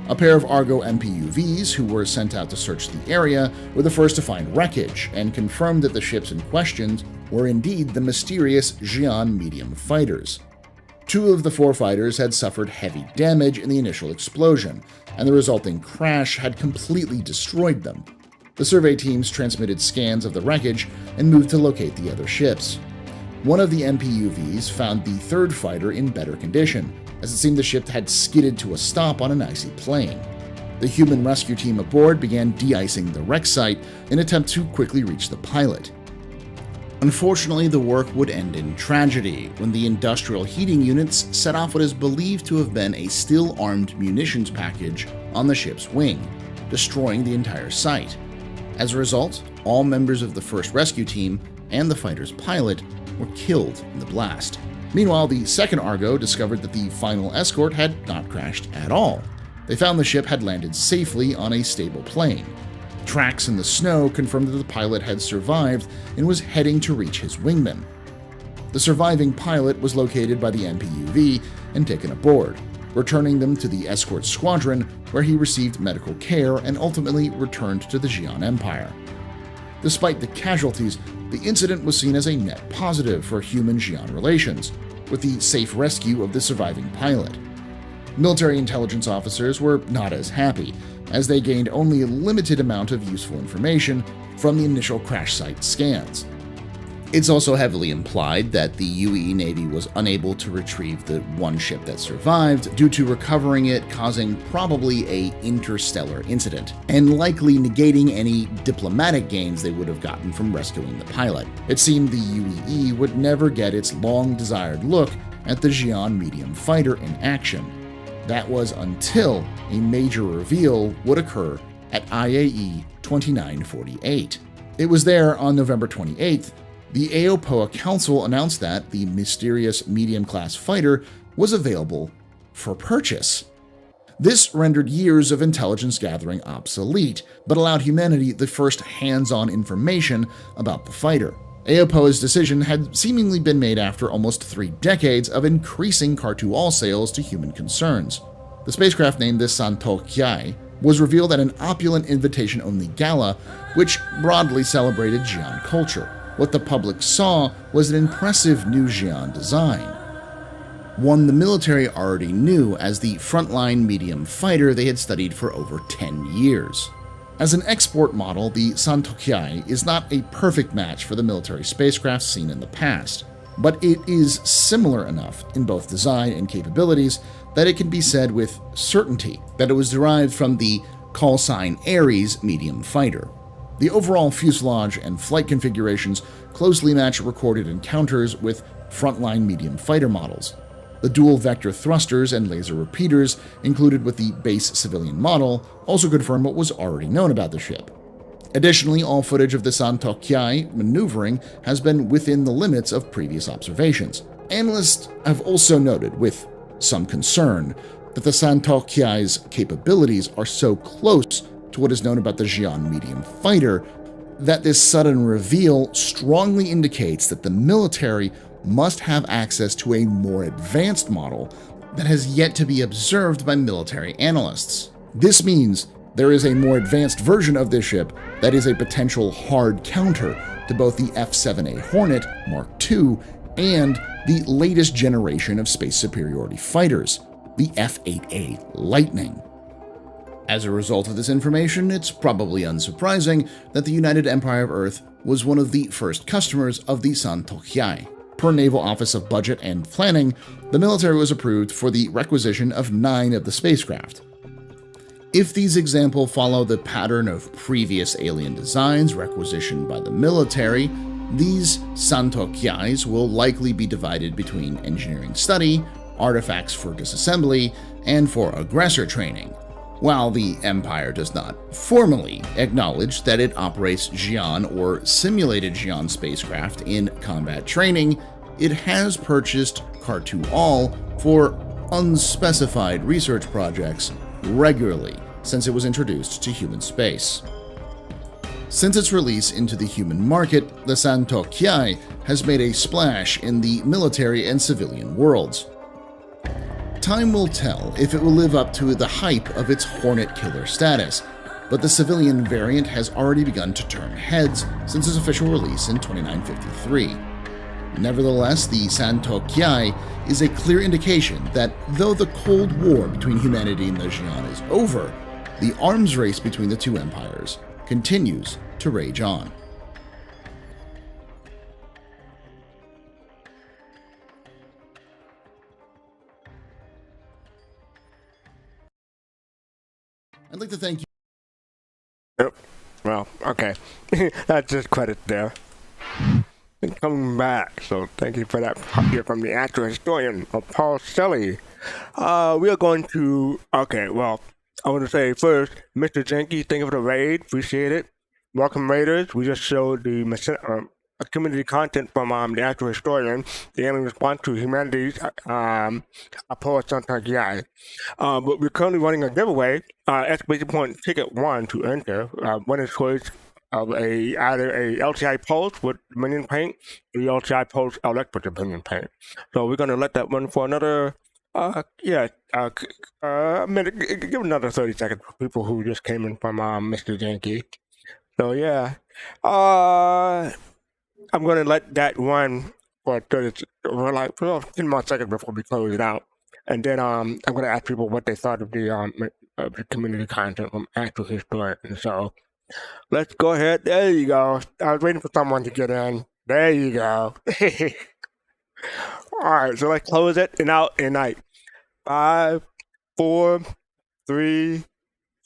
A pair of Argo MPUVs who were sent out to search the area were the first to find wreckage and confirmed that the ships in question were indeed the mysterious Xi'an medium fighters. 2 of the 4 fighters had suffered heavy damage in the initial explosion, and the resulting crash had completely destroyed them. The survey teams transmitted scans of the wreckage and moved to locate the other ships. One of the MPUVs found the 3rd fighter in better condition, as it seemed the ship had skidded to a stop on an icy plain. The human rescue team aboard began de-icing the wreck site in an attempt to quickly reach the pilot. Unfortunately, the work would end in tragedy when the industrial heating units set off what is believed to have been a still-armed munitions package on the ship's wing, destroying the entire site. As a result, all members of the first rescue team and the fighter's pilot were killed in the blast. Meanwhile, the second Argo discovered that the final escort had not crashed at all. They found the ship had landed safely on a stable plane. Tracks in the snow confirmed that the pilot had survived and was heading to reach his wingman. The surviving pilot was located by the MPUV and taken aboard, returning them to the escort squadron, where he received medical care and ultimately returned to the Xi'an Empire. Despite the casualties, the incident was seen as a net positive for human-Xi'an relations, with the safe rescue of the surviving pilot. Military intelligence officers were not as happy, as they gained only a limited amount of useful information from the initial crash site scans. It's also heavily implied that the UAE Navy was unable to retrieve the one ship that survived due to recovering it causing probably a interstellar incident, and likely negating any diplomatic gains they would have gotten from rescuing the pilot. It seemed the UAE would never get its long-desired look at the Xi'an medium fighter in action. That was until a major reveal would occur at IAE 2948. It was there on November 28th. The Aopoa Council announced that the mysterious medium-class fighter was available for purchase. This rendered years of intelligence gathering obsolete, but allowed humanity the first hands-on information about the fighter. Aopoa's decision had seemingly been made after almost 3 decades of increasing Khartu-Al sales to human concerns. The spacecraft, named the Santokyai, was revealed at an opulent invitation-only gala, which broadly celebrated Xi'an culture. What the public saw was an impressive new Xi'an design, one the military already knew as the frontline medium fighter they had studied for over 10 years. As an export model, the Santokyai is not a perfect match for the military spacecraft seen in the past, but it is similar enough in both design and capabilities that it can be said with certainty that it was derived from the callsign Ares medium fighter. The overall fuselage and flight configurations closely match recorded encounters with frontline medium fighter models. The dual-vector thrusters and laser repeaters included with the base civilian model also confirm what was already known about the ship. Additionally, all footage of the Santokyai maneuvering has been within the limits of previous observations. Analysts have also noted, with some concern, that the Santokyai's capabilities are so close to what is known about the Xi'an medium fighter that this sudden reveal strongly indicates that the military must have access to a more advanced model that has yet to be observed by military analysts. This means there is a more advanced version of this ship that is a potential hard counter to both the F-7A Hornet Mark II and the latest generation of space superiority fighters, the F-8A Lightning. As a result of this information, it's probably unsurprising that the United Empire of Earth was one of the first customers of the Santokyai. Per Naval Office of Budget and Planning, the military was approved for the requisition of 9 of the spacecraft. If these examples follow the pattern of previous alien designs requisitioned by the military, these Santokyais will likely be divided between engineering study, artifacts for disassembly, and for aggressor training. While the Empire does not formally acknowledge that it operates Xi'an or simulated Xi'an spacecraft in combat training, it has purchased Khartu-Al for unspecified research projects regularly since it was introduced to human space. Since its release into the human market, the Santokyai has made a splash in the military and civilian worlds. Time will tell if it will live up to the hype of its Hornet killer status, but the civilian variant has already begun to turn heads since its official release in 2953. Nevertheless, the Santokyai is a clear indication that though the Cold War between humanity and the Xi'an is over, the arms race between the two empires continues to rage on. I'd like to thank you. Yep. Well, okay. That's just credit there. And coming back, so thank you for that here from the AstroHistorian of Paul Shelley. We are going to, okay, well, I want to say first, Mr. Jenke, thank you for the raid, appreciate it. Welcome, Raiders. We just showed the community content from the AstroHistorian, the alien response to humanity's Aopoa Santokyai. But we're currently running a giveaway, exclamation point ticket 1 to enter. Winner's choice of either a LTI pulse with minion paint or the LTI pulse elect with the minion paint. So we're gonna let that run for another minute. Give another 30 seconds for people who just came in from Mr. Janky. So yeah, I'm gonna let that run for 10 more seconds before we close it out, and then I'm gonna ask people what they thought of the community content from AstroHistorian. So let's go ahead. There you go. I was waiting for someone to get in. There you go. All right, so let's close it and out in 5, 4, 3,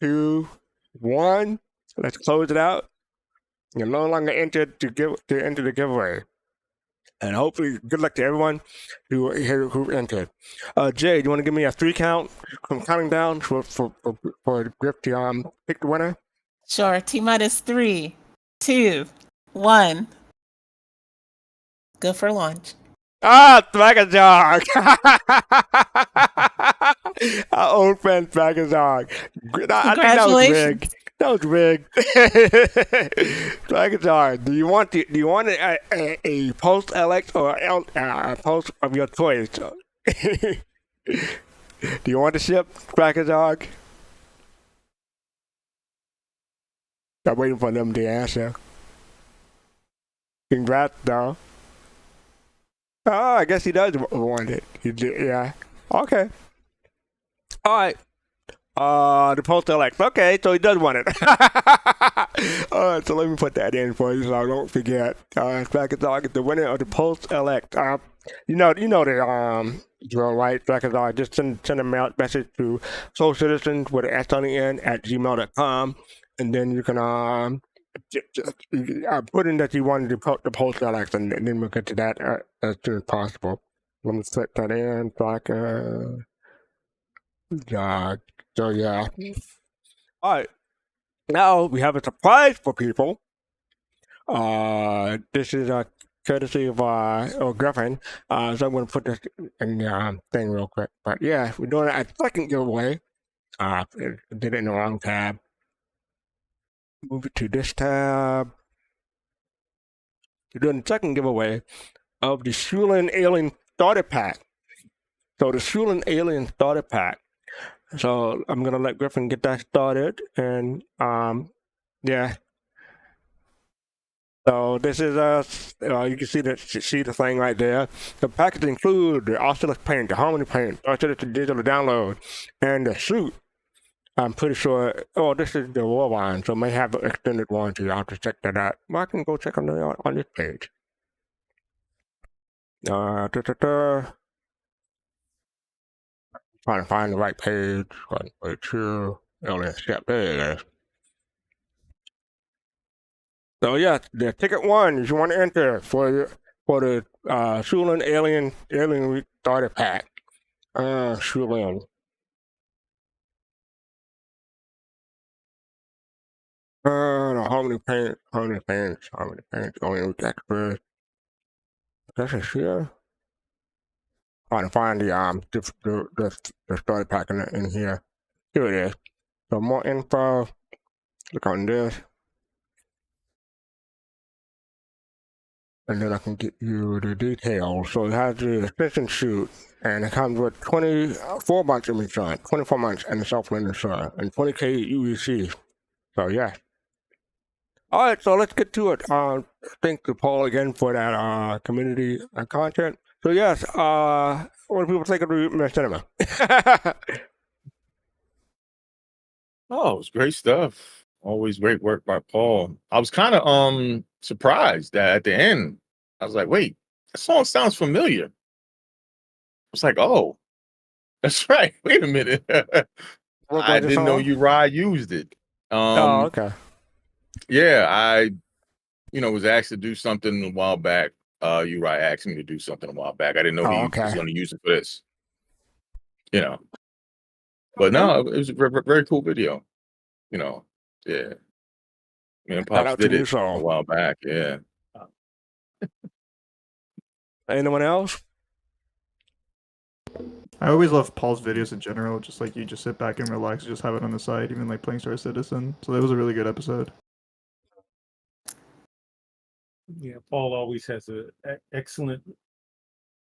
2, 1. Let's close it out. You're no longer entered to enter the giveaway. And hopefully, good luck to everyone who entered. Jay, do you want to give me a 3 count from counting down for Griff to pick the winner? Sure. T-minus 3, 2, 1. Go for launch. Swagazog! Our old friend Swagazog. Congratulations. That was rigged. Swagazog, do you want a Pulse LX or a Pulse of your choice? Do you want to ship, Swagazog? I'm waiting for them to answer. Congrats, though. Oh, I guess he does want it. Yeah. Okay. All right. The Pulse LX. Okay, so he does want it. All right, so let me put that in for you so I don't forget. Swagazog, the winner of the Pulse LX. You know the drill, right? Swagazog, just send a mail message to Soul Citizens with an S on the end at gmail.com, and then you can put in that you wanted the Pulse LX, and then we'll get to that as soon as possible. Let me set that in so I can. So yeah. All right. Now we have a surprise for people. This is a courtesy of Griffin. So I'm going to put this in the thing real quick. But yeah, we're doing a second giveaway. Did it in the wrong tab. Move it to this tab. We're doing the second giveaway of the Shulin Alien Starter Pack. So the Shulin Alien Starter Pack. So I'm gonna let Griffin get that started, and yeah. So this is you can see the thing right there. The package include the Oscillus paint, the Harmony paint, Oscillus digital download, and the suit. I'm pretty sure. Oh, this is the war line, so it may have an extended warranty. I'll have to check that out. Well, I can go check on this page. Trying to find the right page. 1.2. Alien step. There it is. So yeah, the ticket 1 is you want to enter for the Shulin Alien Starter Pack. Shulin. No, Harmony paint, only with expert. This is here. Trying to find the starter pack in here. Here it is. So more info. Click on this. And then I can get you the details. So it has the extension suit, and it comes with 24 months insurance, 24 months and the self-lend insurance, and 20K aUEC. So yeah. All right, so let's get to it. Thank you, Paul, again for that community content. So yes, what do people think of the cinema? Oh, it was great stuff. Always great work by Paul. I was kind of surprised that at the end, I was like, wait, that song sounds familiar. I was like, oh, that's right. Wait a minute. I didn't know Uri used it. Oh, okay. Yeah, I was asked to do something a while back. Uri asked me to do something a while back. I didn't know he was going to use it for this. But no, it was a very, very cool video. Yeah. Me and Pops did it a while back. Yeah. Anyone else? I always love Paul's videos in general. Just like you just sit back and relax, just have it on the side, even like playing Star Citizen. So that was a really good episode. Yeah, Paul always has a excellent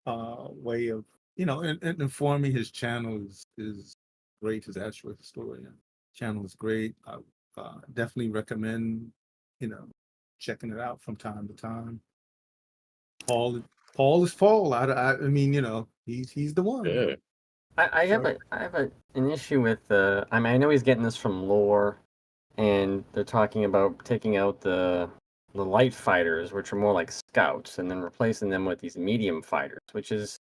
way of and informing. His channel is great. His AstroHistorian channel is great. I definitely recommend checking it out from time to time. Paul is Paul. I mean, he's the one. Yeah. I have an issue with I mean, I know he's getting this from lore, and they're talking about taking out the light fighters, which are more like scouts, and then replacing them with these medium fighters, which is,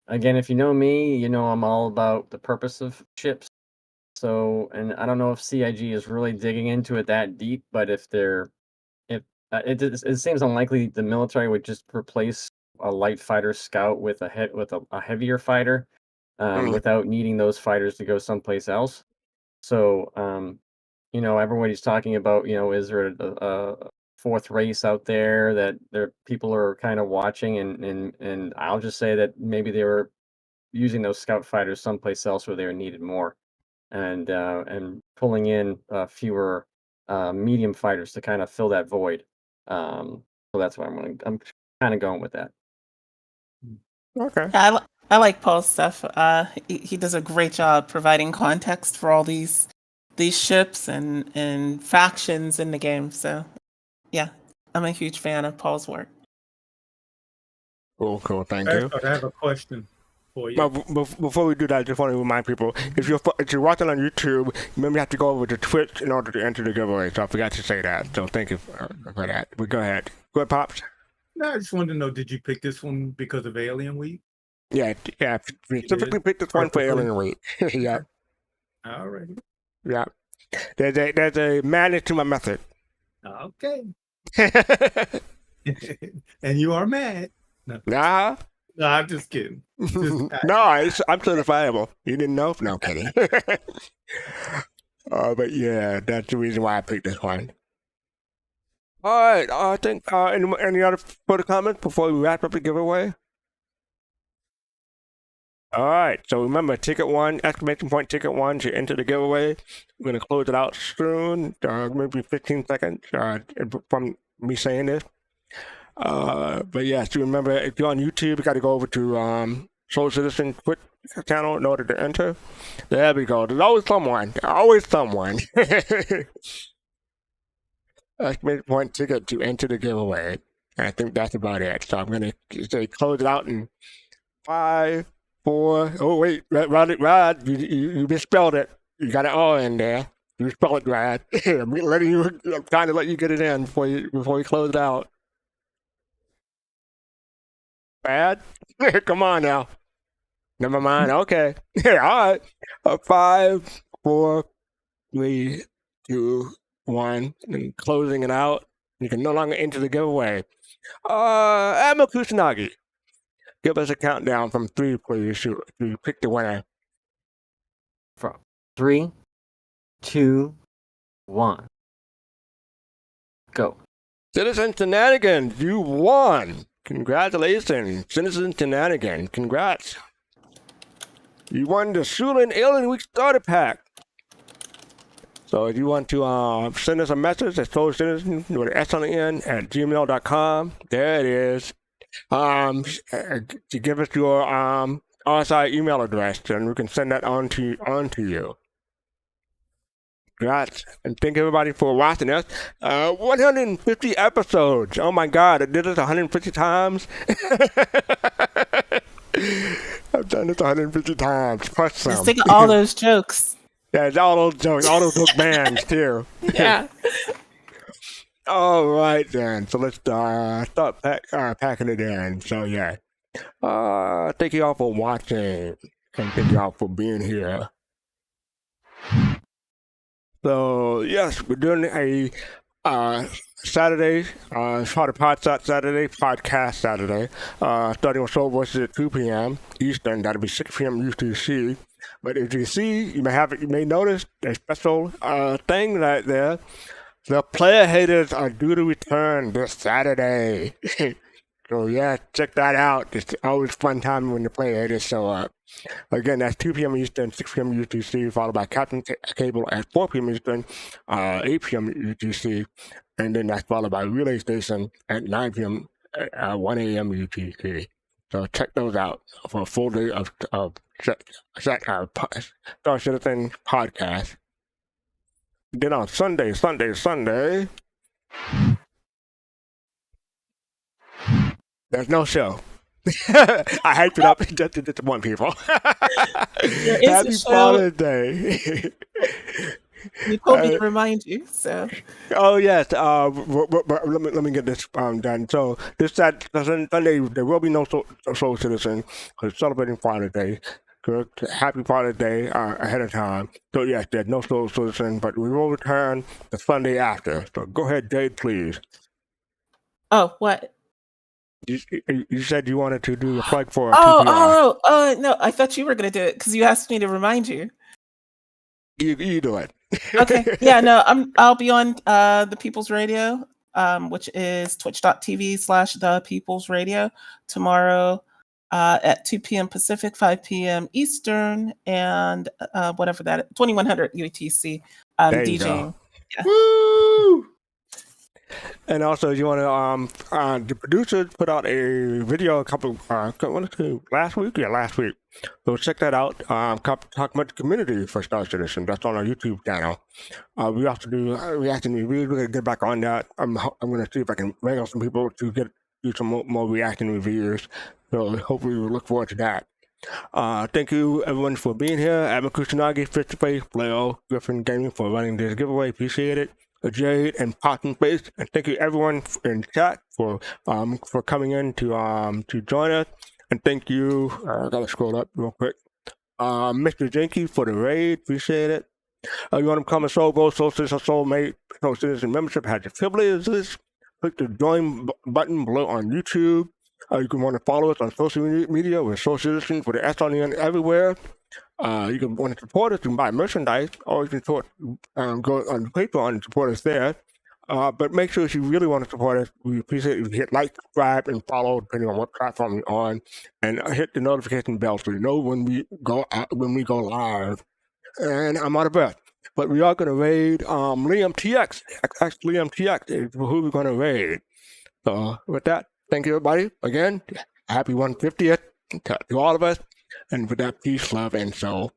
again, if you know me, you know I'm all about the purpose of ships. So, and I don't know if CIG is really digging into it that deep, but if it seems unlikely the military would just replace a light fighter scout with a heavier fighter without needing those fighters to go someplace else. So, everybody's talking about, is there a fourth race out there that people are kind of watching, and I'll just say that maybe they were using those scout fighters someplace else where they were needed more, and pulling in fewer medium fighters to kind of fill that void. So that's why I'm kind of going with that. Okay. Yeah, I like Paul's stuff. He does a great job providing context for all these ships and factions in the game. So, yeah, I'm a huge fan of Paul's work. Cool. Thank you. I have a question for you. Well, before we do that, I just want to remind people, if you're watching on YouTube, remember you have to go over to Twitch in order to enter the giveaway. So I forgot to say that. So thank you for that. But go ahead. Go ahead, Pops. No, I just wanted to know, did you pick this one because of Alien Week? Yeah. Specifically picked this one for Alien Week. Yeah. All right. Yeah. There's a madness to my method. Okay. And you are mad. No. Nah. No, I'm just kidding. No, I'm certifiable. You didn't know? No, I'm kidding. But yeah, that's the reason why I picked this one. All right. I think any other further comments before we wrap up the giveaway? All right. So remember, ticket one, exclamation point ticket one to enter the giveaway. We're gonna close it out soon. Maybe 15 seconds from me saying this. But yes, remember, if you're on YouTube, you got to go over to Soul Citizen Twitch channel in order to enter. There we go. There's always someone. Exclamation point ticket to enter the giveaway. I think that's about it. So I'm gonna say close it out in 5, 4. Oh wait, Rod, you misspelled it. You got it all in there. You spelled it, Rod. I'm trying to let you get it in before we close it out. Bad? Come on now. Never mind. Okay. All right. 5, 4, 3, 2, 1. And closing it out. You can no longer enter the giveaway. Admiral Kusanagi, give us a countdown from 3, please, to pick the winner. From 3, 2, 1. Go. Citizen Shenanigans, you won. Congratulations, Citizen Shenanigans. Congrats. You won the Sulin Alien Week Starter Pack. So if you want to send us a message at soulcitizen with an S on the end at gmail.com, there it is. To give us your RSI email address, and we can send that on to you. Congrats, and thank everybody for watching us. 150 episodes. Oh my God, I did this 150 times. I've done this 150 times. Plus some. Just think of all those jokes. Yeah, it's all those jokes, all those bands too. Yeah. All right then. So let's start packing it in. So yeah. Thank you all for watching, and thank you all for being here. So yes, we're doing a Saturday, podcast Saturday, starting with Soul Voices at 2 p.m. Eastern. That'll be 6 p.m. UTC. But as you see, you may notice a special thing right there. The player haters are due to return this Saturday. So yeah, check that out. It's always fun time when you play it. So again, that's 2 p.m. Eastern, 6 p.m. UTC, followed by Captain Cable at 4 p.m. Eastern, 8 p.m. UTC, and then that's followed by Relay Station at 9 p.m. 1 a.m. UTC. So check those out for a full day of Star Citizen podcast. Then on Sunday, there's no show. I hyped it up just to disappoint people. There is Happy a show. Father's Day. You told me to remind you, so. Oh yes. Let me get this done. So this Sunday there will be no Soul Citizen because celebrating Father's Day. Good. Happy Father's Day ahead of time. So yes, there's no Soul Citizen, but we will return the Sunday after. So go ahead, Jade, please. Oh, what? You said you wanted to do a plug for Oh, no, I thought you were going to do it because you asked me to remind you. You do it. Okay. Yeah, no, I'll be on the People's Radio, which is twitch.tv/the People's Radio tomorrow at 2 p.m. Pacific, 5 p.m. Eastern, and whatever that is, 2100 UTC. DJing. Yeah. Woo! And also, you want to, the producers put out a video last week. So check that out. Talk about the community for Star Citizen. That's on our YouTube channel. We also do reaction reviews. We're going to get back on that. I'm going to see if I can wrangle some people to do some more reaction reviews. So hopefully we'll look forward to that. Thank you everyone for being here. Admiral Kusanagi, Face to Face, Leo, Griffin Gaming for running this giveaway. Appreciate it. Jade and Potting Face, and thank you everyone in chat for coming in to join us. And thank you. I gotta scroll up real quick. Mr. Jinky for the raid. Appreciate it. You want to become a Soul Gold, Soul Citizen, Soulmate, Soul Citizen membership has your privileges. Click the join button below on YouTube. You can want to follow us on social media with Soul Citizen with the S on the end everywhere. You can want to support us, you can buy merchandise, or you can go on PayPal and support us there. But make sure if you really want to support us, we appreciate it if you hit like, subscribe, and follow depending on what platform you're on, and hit the notification bell so you know when we go live. And I'm out of breath, but we are going to raid Liam TX. Liam TX is who we're going to raid. So with that, thank you everybody again. Happy 150th to all of us. And with that, peace, love, and soul.